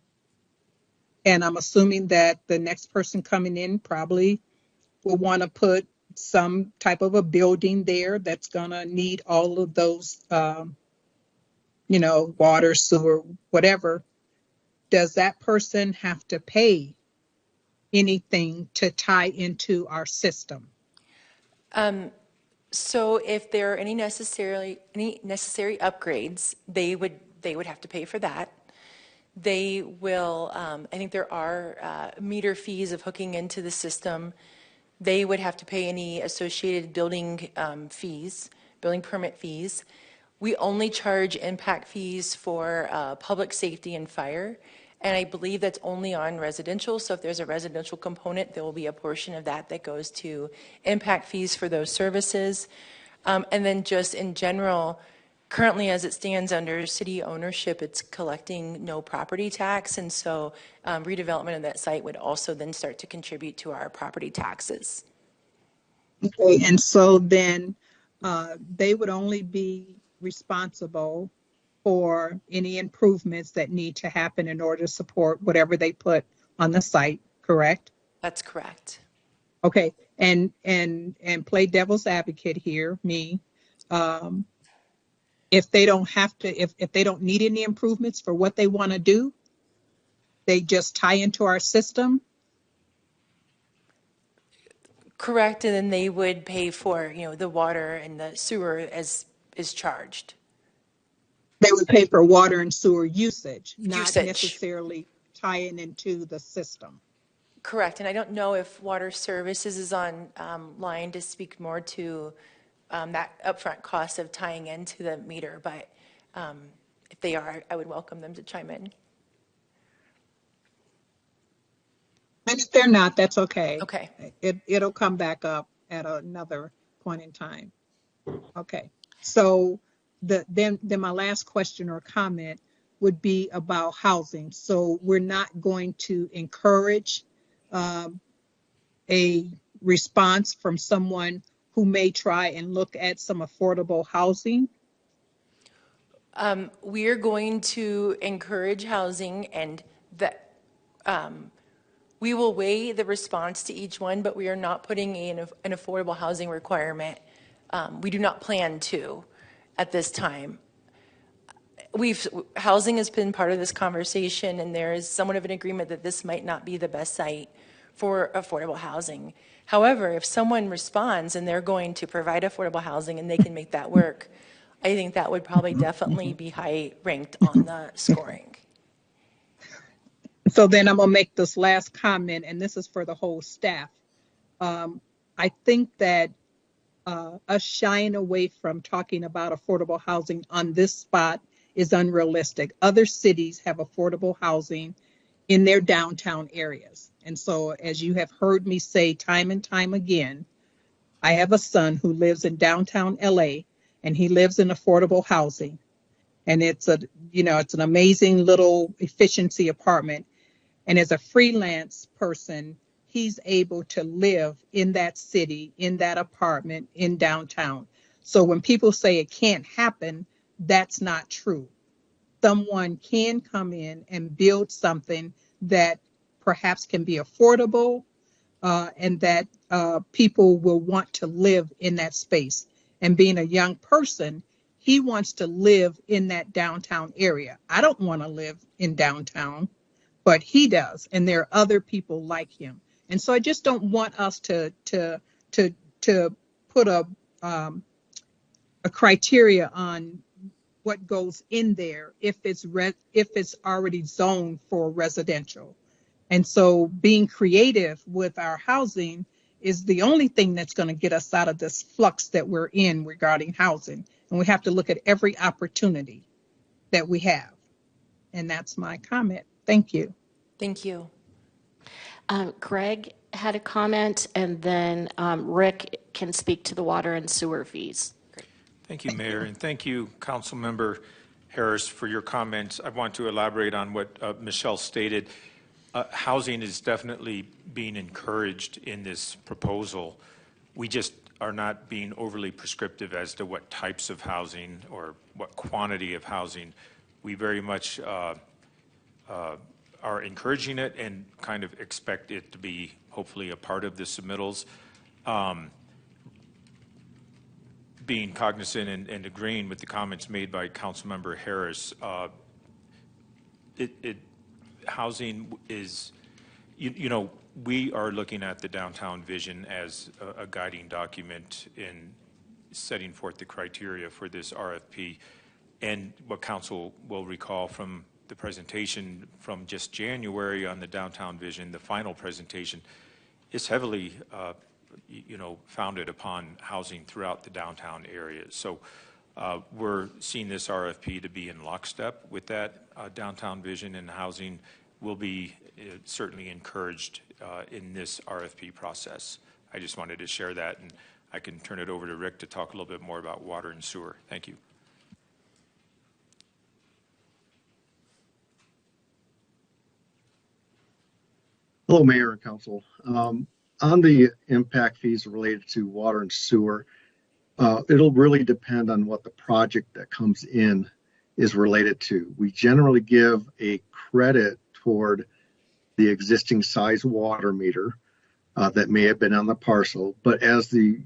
I'm assuming that the next person coming in probably will want to put some type of a building there that's going to need all of those, water, sewer, whatever. Does that person have to pay anything to tie into our system? So if there are any necessary upgrades, they would have to pay for that. They will, I think there are meter fees of hooking into the system. They would have to pay any associated building fees, building permit fees. We only charge impact fees for public safety and fire, and I believe that's only on residential. So if there's a residential component, there will be a portion of that that goes to impact fees for those services. And then just in general, currently as it stands under city ownership, it's collecting no property tax. And so redevelopment of that site would also then start to contribute to our property taxes. Okay, and so then they would only be responsible for any improvements that need to happen in order to support whatever they put on the site, correct? That's correct. Okay, and play devil's advocate here, me. If they don't have to, if they don't need any improvements for what they want to do, they just tie into our system. Correct, and then they would pay for, the water and the sewer as is charged. They would pay for water and sewer usage, not Usage. necessarily tying into the system. Correct, and I don't know if Water Services is on line to speak more to that upfront cost of tying into the meter, but if they are, I would welcome them to chime in. And if they're not, that's okay. Okay. It'll come back up at another point in time. Okay, so then my last question or comment would be about housing. So we're not going to encourage a response from someone who may try and look at some affordable housing? We are going to encourage housing, and that we will weigh the response to each one, but we are not putting in an affordable housing requirement. We do not plan to at this time. Housing has been part of this conversation, and there is somewhat of an agreement that this might not be the best site for affordable housing. However, if someone responds and they're going to provide affordable housing and they can make that work, I think that would probably definitely be high ranked on the scoring. So then I'm going to make this last comment, and this is for the whole staff. I think that us shying away from talking about affordable housing on this spot is unrealistic. Other cities have affordable housing in their downtown areas. And so, as you have heard me say time and time again, I have a son who lives in downtown LA, and he lives in affordable housing. And it's an amazing little efficiency apartment. And as a freelance person, he's able to live in that city, in that apartment, in downtown. So when people say it can't happen, that's not true. someone can come in and build something that perhaps can be affordable, and that people will want to live in that space. And being a young person, he wants to live in that downtown area. I don't want to live in downtown, but he does, and there are other people like him. And so I just don't want us to put a criteria on what goes in there if it's already zoned for residential. And so being creative with our housing is the only thing that's going to get us out of this flux that we're in regarding housing. And we have to look at every opportunity that we have. And that's my comment. Thank you. Thank you. Greg had a comment, and then Rick can speak to the water and sewer fees. Thank you, Mayor, and thank you, Councilmember Harris, for your comments. I want to elaborate on what Michelle stated. Housing is definitely being encouraged in this proposal. We just are not being overly prescriptive as to what types of housing or what quantity of housing. We very much are encouraging it and kind of expect it to be hopefully a part of the submittals. Being cognizant and agreeing with the comments made by Councilmember Harris, housing is, we are looking at the downtown vision as a guiding document in setting forth the criteria for this RFP. And what council will recall from the presentation from just January on the downtown vision, the final presentation, is heavily founded upon housing throughout the downtown area. So we're seeing this RFP to be in lockstep with that downtown vision, and housing will be certainly encouraged in this RFP process. I just wanted to share that, and I can turn it over to Rick to talk a little bit more about water and sewer. Thank you. Hello, Mayor and Council. On the impact fees related to water and sewer, it'll really depend on what the project that comes in is related to. We generally give a credit toward the existing size water meter that may have been on the parcel, but as the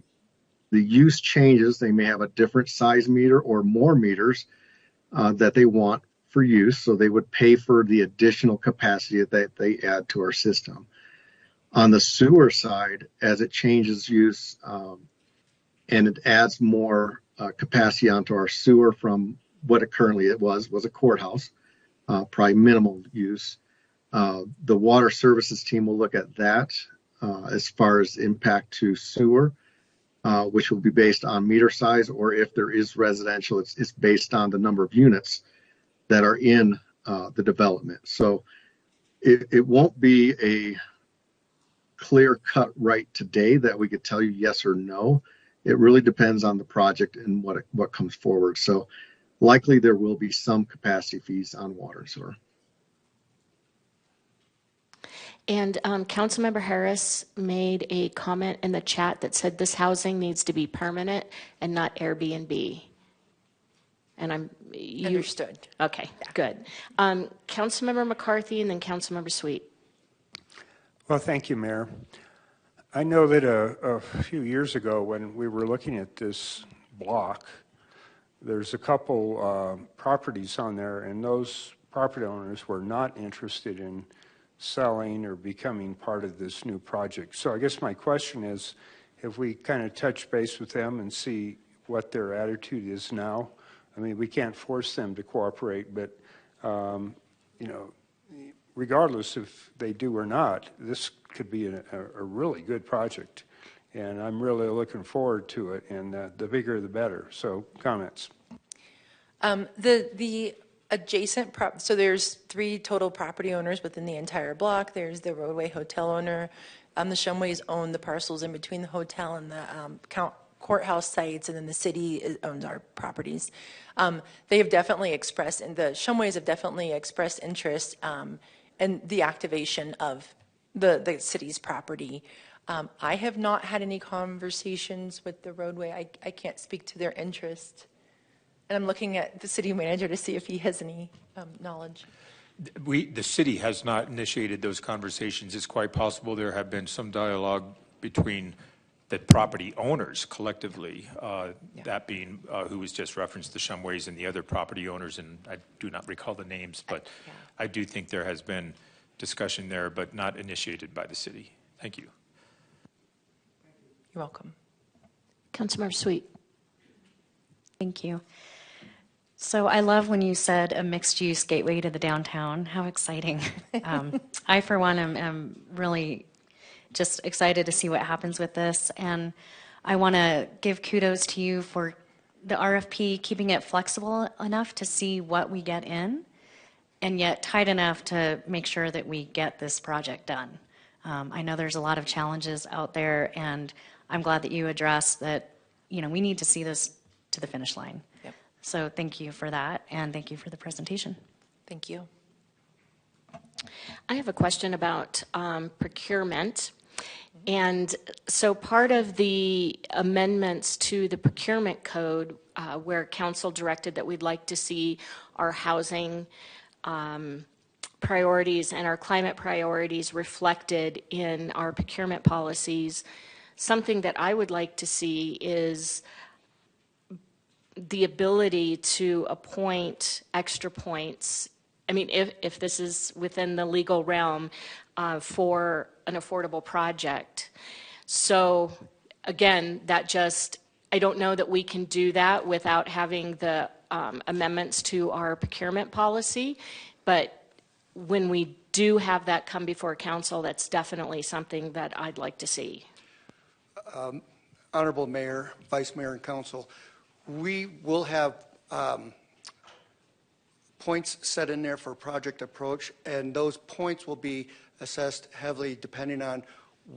use changes, they may have a different size meter or more meters that they want for use, so they would pay for the additional capacity that they add to our system. On the sewer side, as it changes use and it adds more capacity onto our sewer from what it currently was a courthouse, probably minimal use. The water services team will look at that as far as impact to sewer, which will be based on meter size, or if there is residential, it's based on the number of units that are in the development. So it won't be a clear cut right today that we could tell you yes or no. It really depends on the project and what comes forward. So likely there will be some capacity fees on water and sewer. And Councilmember Harris made a comment in the chat that said this housing needs to be permanent and not Airbnb. And Understood. Okay, good. Councilmember McCarthy and then Councilmember Sweet. Well, thank you, Mayor. I know that a few years ago when we were looking at this block, there's a couple properties on there, and those property owners were not interested in selling or becoming part of this new project. So I guess my question is, if we kind of touch base with them and see what their attitude is now. I mean, we can't force them to cooperate, but, regardless if they do or not, this could be a really good project. And I'm really looking forward to it, and the bigger the better. So, comments? The adjacent, so there's 3 total property owners within the entire block. There's the roadway hotel owner. The Shumways own the parcels in between the hotel and the courthouse sites, and then the city owns our properties. They have definitely expressed, and the Shumways have definitely expressed interest in the activation of the city's property. I have not had any conversations with the roadway. I can't speak to their interest. And I'm looking at the city manager to see if he has any knowledge. The city has not initiated those conversations. It's quite possible there have been some dialogue between the property owners collectively, that being who was just referenced, the Shumways and the other property owners, and I do not recall the names, but I do think there has been discussion there, but not initiated by the city. Thank you. You're welcome. Councilmember Sweet. Thank you. So I love when you said a mixed-use gateway to the downtown. How exciting. I, for one, am really just excited to see what happens with this. And I want to give kudos to you for the RFP, keeping it flexible enough to see what we get in, and yet tight enough to make sure that we get this project done. I know there's a lot of challenges out there, and I'm glad that you addressed that, we need to see this to the finish line. Yep. So thank you for that, and thank you for the presentation. Thank you. I have a question about procurement. And so part of the amendments to the procurement code where council directed that we'd like to see our housing priorities and our climate priorities reflected in our procurement policies, something that I would like to see is the ability to appoint extra points. I mean, if this is within the legal realm for an affordable project. So again, I don't know that we can do that without having the amendments to our procurement policy, but when we do have that come before council, that's definitely something that I'd like to see. Honorable Mayor, Vice Mayor, and Council, we will have points set in there for project approach, and those points will be assessed heavily depending on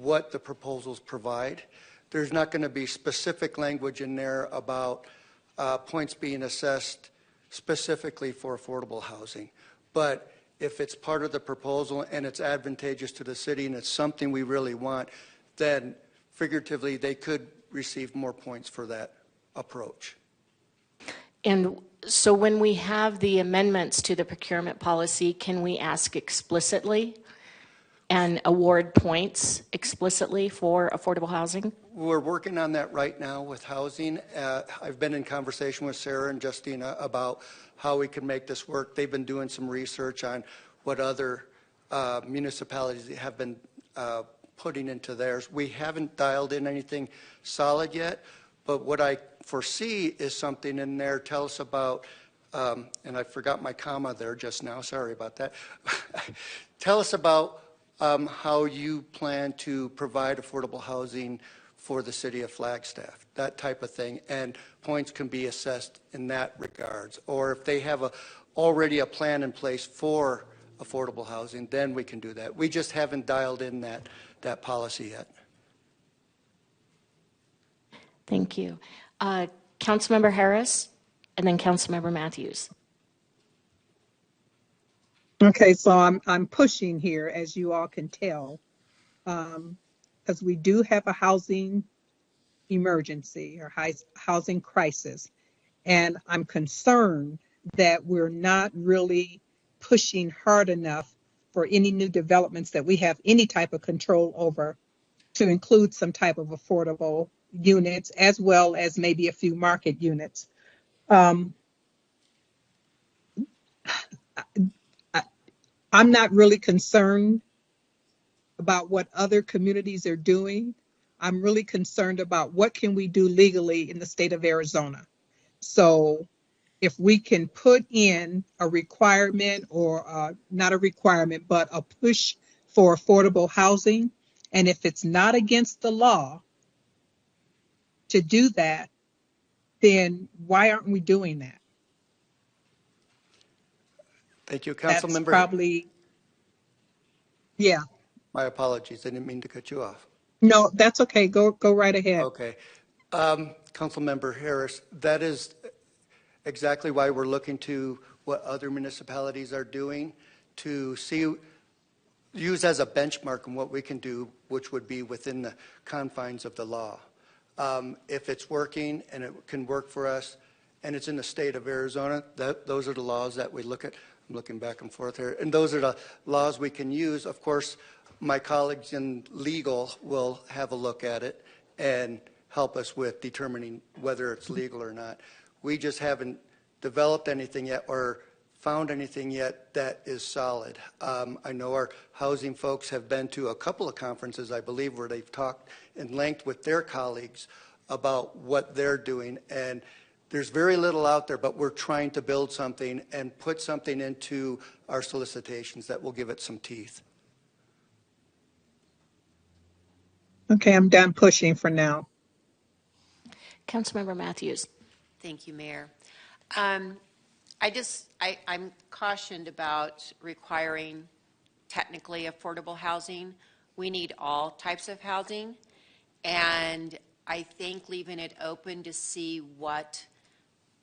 what the proposals provide. There's not going to be specific language in there about points being assessed specifically for affordable housing. But if it's part of the proposal and it's advantageous to the city and it's something we really want, then figuratively they could receive more points for that approach. And so when we have the amendments to the procurement policy, can we ask explicitly and award points explicitly for affordable housing? We're working on that right now with housing. I've been in conversation with Sarah and Justina about how we can make this work. They've been doing some research on what other municipalities have been putting into theirs. We haven't dialed in anything solid yet, but what I foresee is something in there. Tell us about, and I forgot my comma there just now, sorry about that. Tell us about how you plan to provide affordable housing for the city of Flagstaff, that type of thing, and points can be assessed in that regards. Or if they have already a plan in place for affordable housing, then we can do that. We just haven't dialed in that policy yet. Thank you. Councilmember Harris, and then Councilmember Matthews. Okay, so I'm pushing here, as you all can tell, because we do have a housing emergency or housing crisis, and I'm concerned that we're not really pushing hard enough for any new developments that we have any type of control over to include some type of affordable units as well as maybe a few market units. I'm not really concerned about what other communities are doing. I'm really concerned about what can we do legally in the state of Arizona. So if we can put in a requirement or not a requirement, but a push for affordable housing, and if it's not against the law to do that, then why aren't we doing that? Thank you, Councilmember. That's probably, yeah. My apologies, I didn't mean to cut you off. No, that's okay. Go right ahead. Okay. Councilmember Harris, that is exactly why we're looking to what other municipalities are doing to use as a benchmark on what we can do, which would be within the confines of the law. If it's working and it can work for us and it's in the state of Arizona. Those are the laws that we look at. I'm looking back and forth here, and those are the laws we can use. Of course, my colleagues in legal will have a look at it and help us with determining whether it's legal or not. We just haven't developed anything yet or found anything yet that is solid. I know our housing folks have been to a couple of conferences, I believe, where they've talked in length with their colleagues about what they're doing, and there's very little out there, but we're trying to build something and put something into our solicitations that will give it some teeth. Okay, I'm done pushing for now. Councilmember Matthews. Thank you, Mayor. I'm cautioned about requiring technically affordable housing. We need all types of housing, and I think leaving it open to see what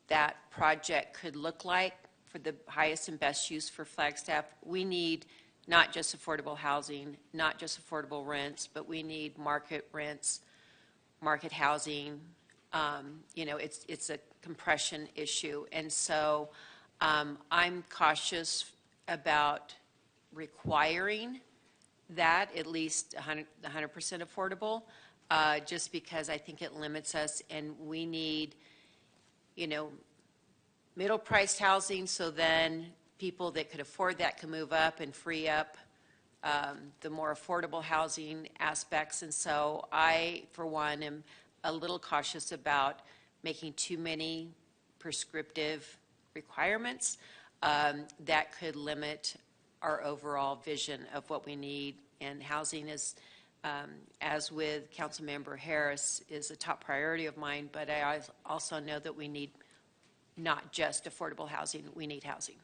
that project could look like for the highest and best use for Flagstaff. We need not just affordable housing, not just affordable rents, but we need market rents, market housing. It's a compression issue. And so I'm cautious about requiring that, at least 100% affordable, just because I think it limits us, and we need, middle-priced housing, so then people that could afford that can move up and free up the more affordable housing aspects. And so I, for one, am a little cautious about making too many prescriptive requirements that could limit our overall vision of what we need. And housing is, as with Councilmember Harris, is a top priority of mine, but I also know that we need not just affordable housing, we need housing.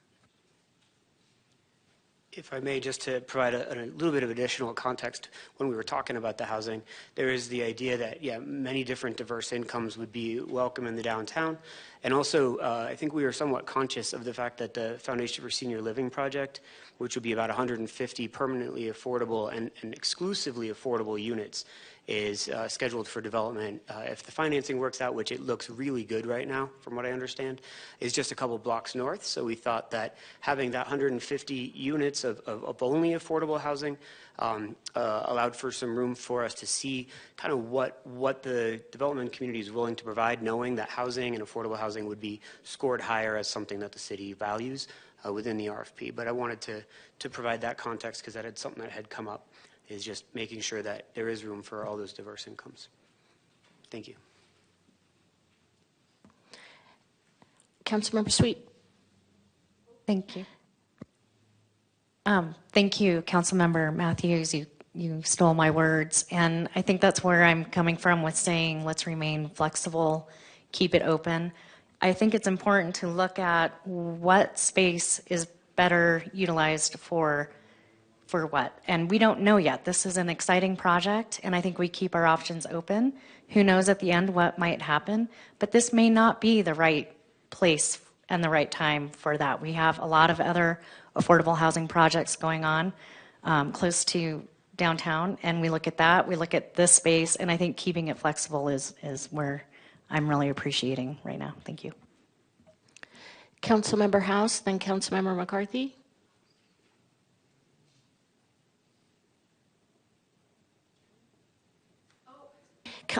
If I may, just to provide a little bit of additional context, when we were talking about the housing, there is the idea that, many different diverse incomes would be welcome in the downtown. And also, I think we were somewhat conscious of the fact that the Foundation for Senior Living project, which would be about 150 permanently affordable and exclusively affordable units, is scheduled for development, if the financing works out, which it looks really good right now, from what I understand, is just a couple blocks north. So we thought that having that 150 units of only affordable housing allowed for some room for us to see kind of what the development community is willing to provide, knowing that housing and affordable housing would be scored higher as something that the city values within the RFP. But I wanted to provide that context because that had something that had come up, is just making sure that there is room for all those diverse incomes. Thank you. Councilmember Sweet. Thank you. Thank you, Councilmember Matthews. You stole my words, and I think that's where I'm coming from with saying let's remain flexible, keep it open. I think it's important to look at what space is better utilized for what, and we don't know yet. This is an exciting project, and I think we keep our options open. Who knows at the end what might happen, but this may not be the right place and the right time for that. We have a lot of other affordable housing projects going on close to downtown, and we look at that, we look at this space, and I think keeping it flexible is where I'm really appreciating right now. Thank you. Councilmember House, then Councilmember McCarthy.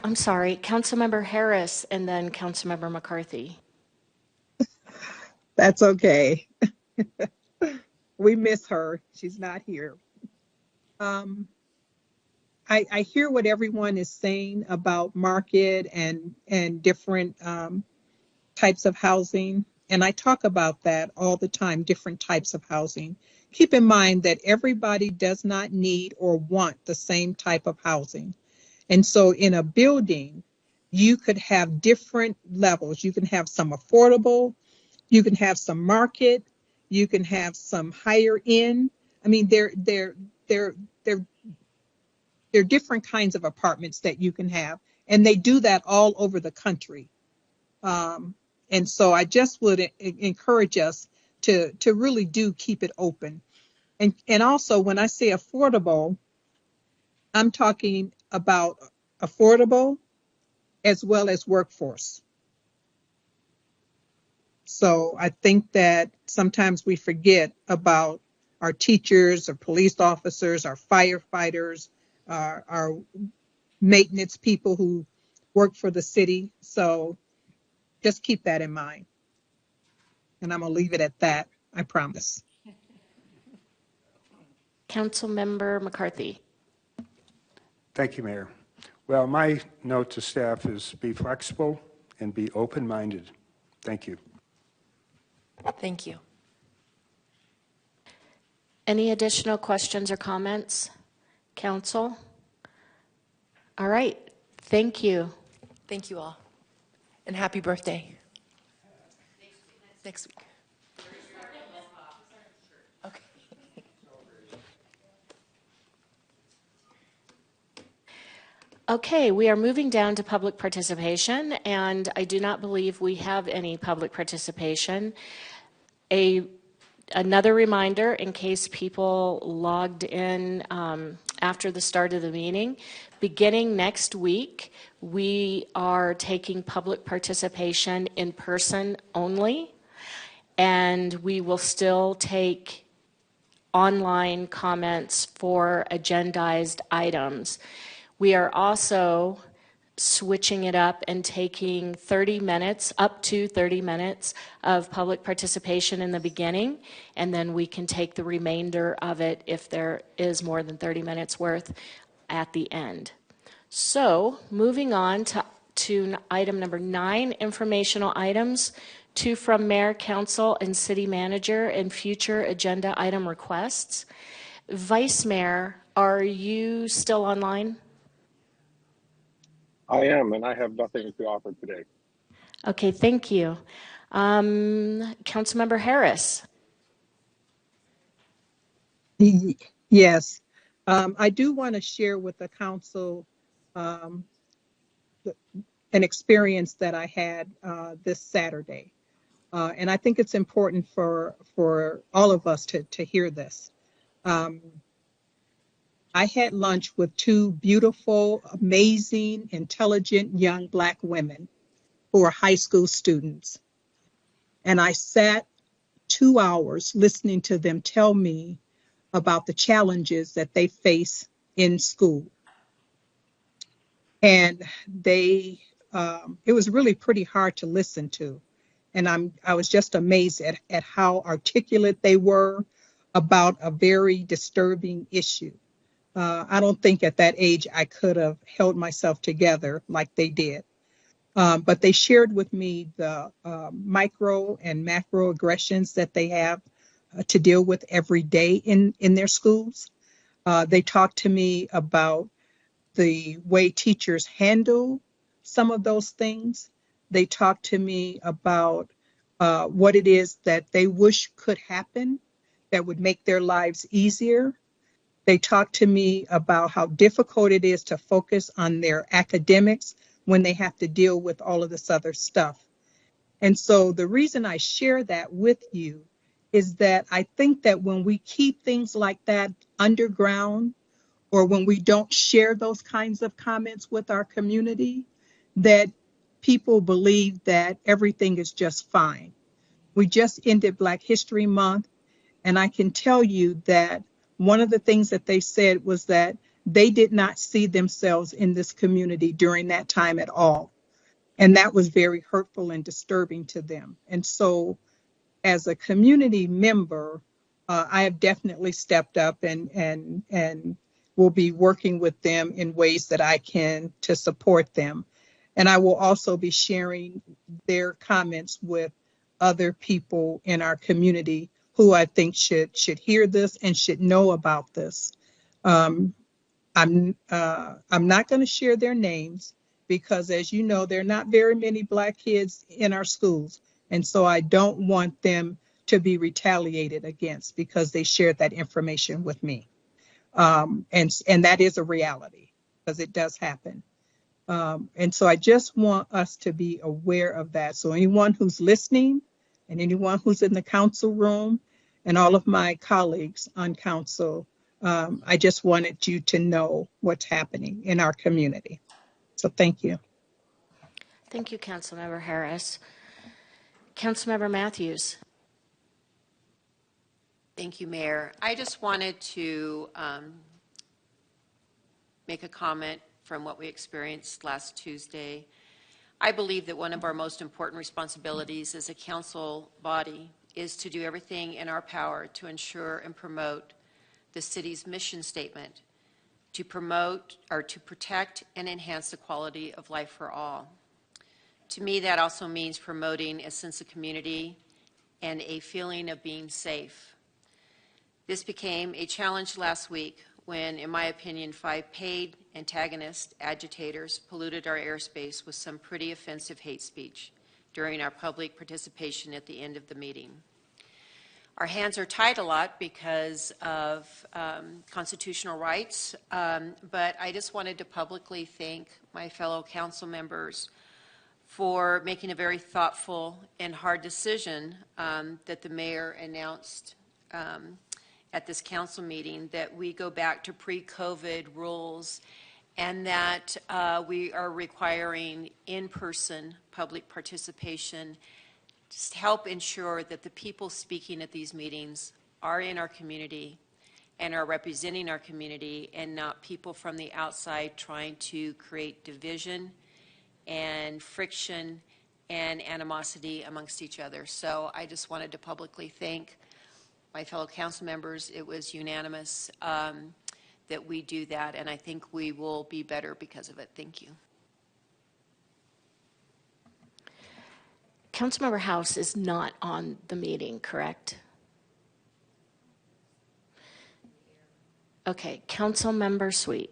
I'm sorry, Councilmember Harris, and then Councilmember McCarthy. That's okay. We miss her. She's not here. I hear what everyone is saying about market and different types of housing. And I talk about that all the time, different types of housing. Keep in mind that everybody does not need or want the same type of housing. And so in a building, you could have different levels. You can have some affordable, you can have some market, you can have some higher end. I mean, they're different kinds of apartments that you can have, and they do that all over the country. And so I just would encourage us to really do keep it open. And also when I say affordable, I'm talking about affordable as well as workforce. So I think that sometimes we forget about our teachers, our police officers, our firefighters, our maintenance people who work for the city. So just keep that in mind. And I'm going to leave it at that, I promise. Councilmember McCarthy. Thank you, Mayor. Well, my note to staff is be flexible and be open-minded. Thank you. Thank you. Any additional questions or comments, Council? All right. Thank you. Thank you all. And happy birthday. Next week. Okay. Okay, we are moving down to public participation, and I do not believe we have any public participation. Another reminder, in case people logged in after the start of the meeting, beginning next week, we are taking public participation in person only, and we will still take online comments for agendized items. We are also switching it up and taking 30 minutes, up to 30 minutes of public participation in the beginning, and then we can take the remainder of it if there is more than 30 minutes worth at the end. So moving on to item number 9, informational items, 2 from Mayor, Council, and City Manager, and future agenda item requests. Vice Mayor, are you still online? I am, and I have nothing to offer today. Okay, thank you. Councilmember Harris. Yes. I do want to share with the council an experience that I had this Saturday. And I think it's important for all of us to hear this. I had lunch with 2 beautiful, amazing, intelligent young Black women who are high school students. And I sat 2 hours listening to them tell me about the challenges that they face in school. And it was really pretty hard to listen to. And I was just amazed at how articulate they were about a very disturbing issue. I don't think at that age I could have held myself together like they did. But they shared with me the micro and macro aggressions that they have to deal with every day in their schools. They talked to me about the way teachers handle some of those things. They talked to me about what it is that they wish could happen that would make their lives easier. They talked to me about how difficult it is to focus on their academics when they have to deal with all of this other stuff. And so the reason I share that with you is that I think that when we keep things like that underground, or when we don't share those kinds of comments with our community, that people believe that everything is just fine. We just ended Black History Month, and I can tell you that one of the things that they said was that they did not see themselves in this community during that time at all. And that was very hurtful and disturbing to them. And so as a community member, I have definitely stepped up and will be working with them in ways that I can to support them. And I will also be sharing their comments with other people in our community who I think should hear this and should know about this. I'm not going to share their names because, as you know, there are not very many Black kids in our schools. And so I don't want them to be retaliated against because they shared that information with me. And that is a reality because it does happen. And so I just want us to be aware of that. So anyone who's listening and anyone who's in the council room and all of my colleagues on council, I just wanted you to know what's happening in our community. So thank you. Thank you, Councilmember Harris. Councilmember Matthews. Thank you, Mayor. I just wanted to make a comment from what we experienced last Tuesday. I believe that one of our most important responsibilities as a council body is to do everything in our power to ensure and promote the city's mission statement, to promote or to protect and enhance the quality of life for all. To me, that also means promoting a sense of community and a feeling of being safe. This became a challenge last week when, in my opinion, 5 paid antagonist agitators polluted our airspace with some pretty offensive hate speech during our public participation at the end of the meeting. Our hands are tied a lot because of constitutional rights, but I just wanted to publicly thank my fellow council members for making a very thoughtful and hard decision that the mayor announced at this council meeting, that we go back to pre-COVID rules and that we are requiring in-person public participation to help ensure that the people speaking at these meetings are in our community and are representing our community and not people from the outside trying to create division and friction and animosity amongst each other. So I just wanted to publicly thank my fellow council members. It was unanimous that we do that, and I think we will be better because of it. Thank you. Councilmember House is not on the meeting, correct? Okay, Councilmember Sweet.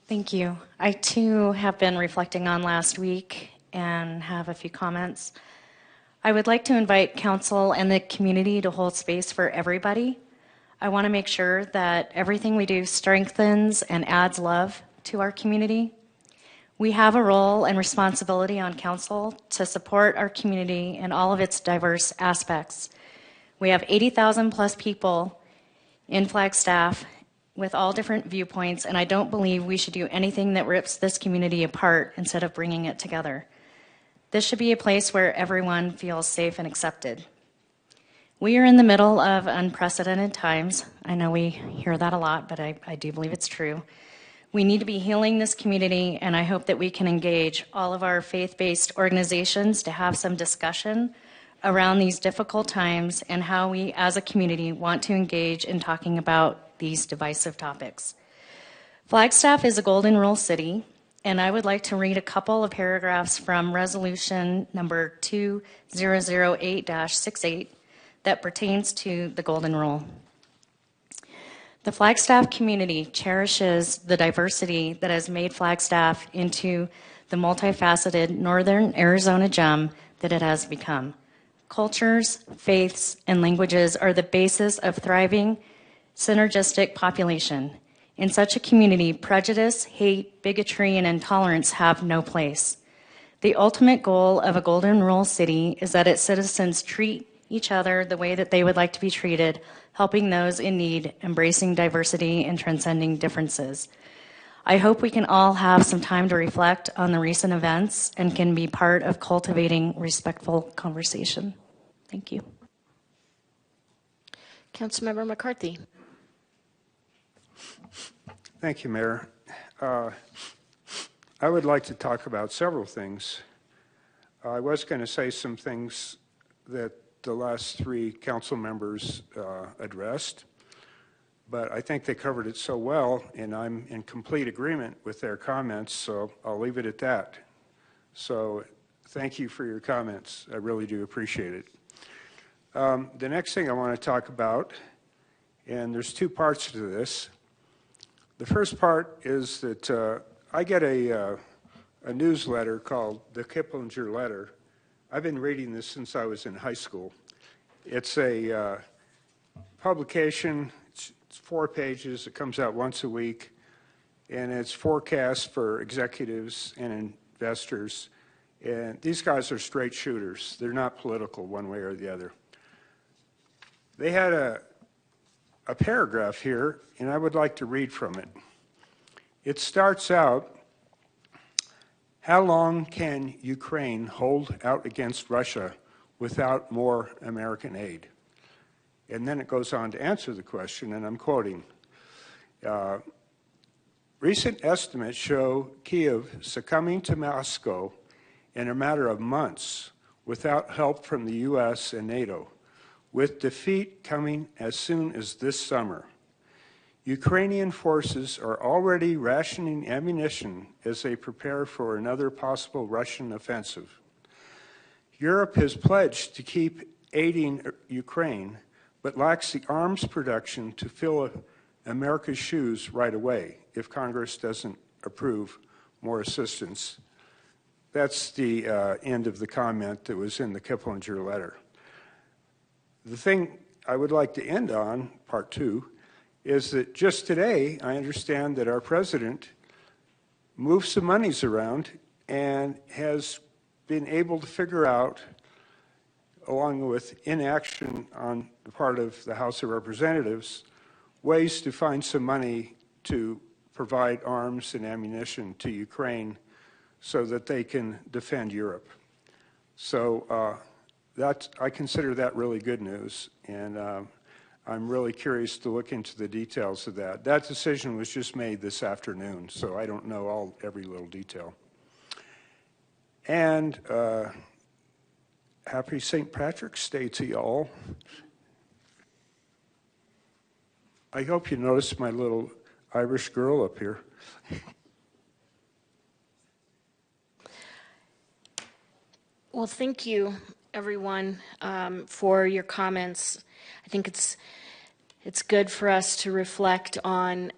Thank you. I too have been reflecting on last week and have a few comments. I would like to invite council and the community to hold space for everybody. I want to make sure that everything we do strengthens and adds love to our community. We have a role and responsibility on council to support our community in all of its diverse aspects. We have 80,000 plus people in Flagstaff with all different viewpoints, and I don't believe we should do anything that rips this community apart instead of bringing it together. This should be a place where everyone feels safe and accepted. We are in the middle of unprecedented times. I know we hear that a lot, but I do believe it's true. We need to be healing this community, and I hope that we can engage all of our faith-based organizations to have some discussion around these difficult times and how we as a community want to engage in talking about these divisive topics. Flagstaff is a Golden Rule city, and I would like to read a couple of paragraphs from resolution number 2008-68 that pertains to the Golden Rule. The Flagstaff community cherishes the diversity that has made Flagstaff into the multifaceted northern Arizona gem that it has become. Cultures, faiths, and languages are the basis of thriving, synergistic population. In such a community, prejudice, hate, bigotry, and intolerance have no place. The ultimate goal of a Golden Rule city is that its citizens treat each other the way that they would like to be treated, helping those in need, embracing diversity, and transcending differences. I hope we can all have some time to reflect on the recent events and can be part of cultivating respectful conversation. Thank you. Councilmember McCarthy. Thank you, Mayor. I would like to talk about several things. I was going to say some things that the last 3 council members addressed, but I think they covered it so well, and I'm in complete agreement with their comments, so I'll leave it at that. So thank you for your comments. I really do appreciate it. The next thing I want to talk about, and there's 2 parts to this. The first part is that I get a newsletter called the Kiplinger Letter. I've been reading this since I was in high school. It's a publication. It's 4 pages. It comes out once a week, and it's forecasts for executives and investors. And these guys are straight shooters. They're not political one way or the other. They had a paragraph here, and I would like to read from it. It starts out, How long can Ukraine hold out against Russia without more American aid? And then it goes on to answer the question, and I'm quoting, recent estimates show Kyiv succumbing to Moscow in a matter of months without help from the U.S. and NATO, with defeat coming as soon as this summer. Ukrainian forces are already rationing ammunition as they prepare for another possible Russian offensive. Europe has pledged to keep aiding Ukraine, but lacks the arms production to fill America's shoes right away if Congress doesn't approve more assistance. That's the end of the comment that was in the Kiplinger letter. The thing I would like to end on, part two, is that just today, I understand that our president moved some monies around and has been able to figure out, along with inaction on the part of the House of Representatives, ways to find some money to provide arms and ammunition to Ukraine so that they can defend Europe. So I consider that really good news, and I'm really curious to look into the details of that. That decision was just made this afternoon, so I don't know every little detail. And happy St. Patrick's Day to y'all. I hope you noticed my little Irish girl up here. Well, thank you, everyone, for your comments. I think it's good for us to reflect on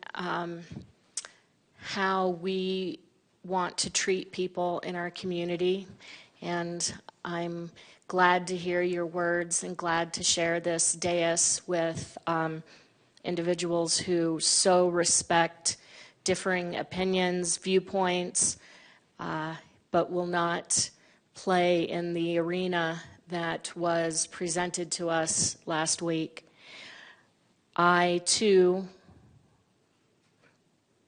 how we want to treat people in our community, and I'm glad to hear your words and glad to share this dais with individuals who so respect differing opinions, viewpoints, but will not play in the arena that was presented to us last week. I, too,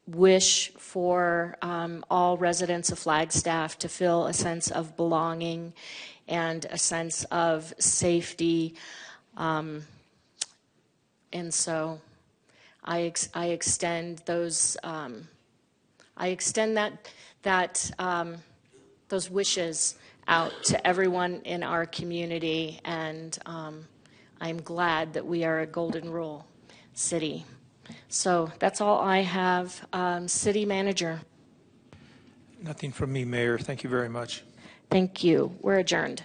wish for all residents of Flagstaff to feel a sense of belonging and a sense of safety. And so I extend those those wishes out to everyone in our community, and I'm glad that we are a Golden Rule city. So that's all I have. City Manager. Nothing from me, Mayor. Thank you very much. Thank you. We're adjourned.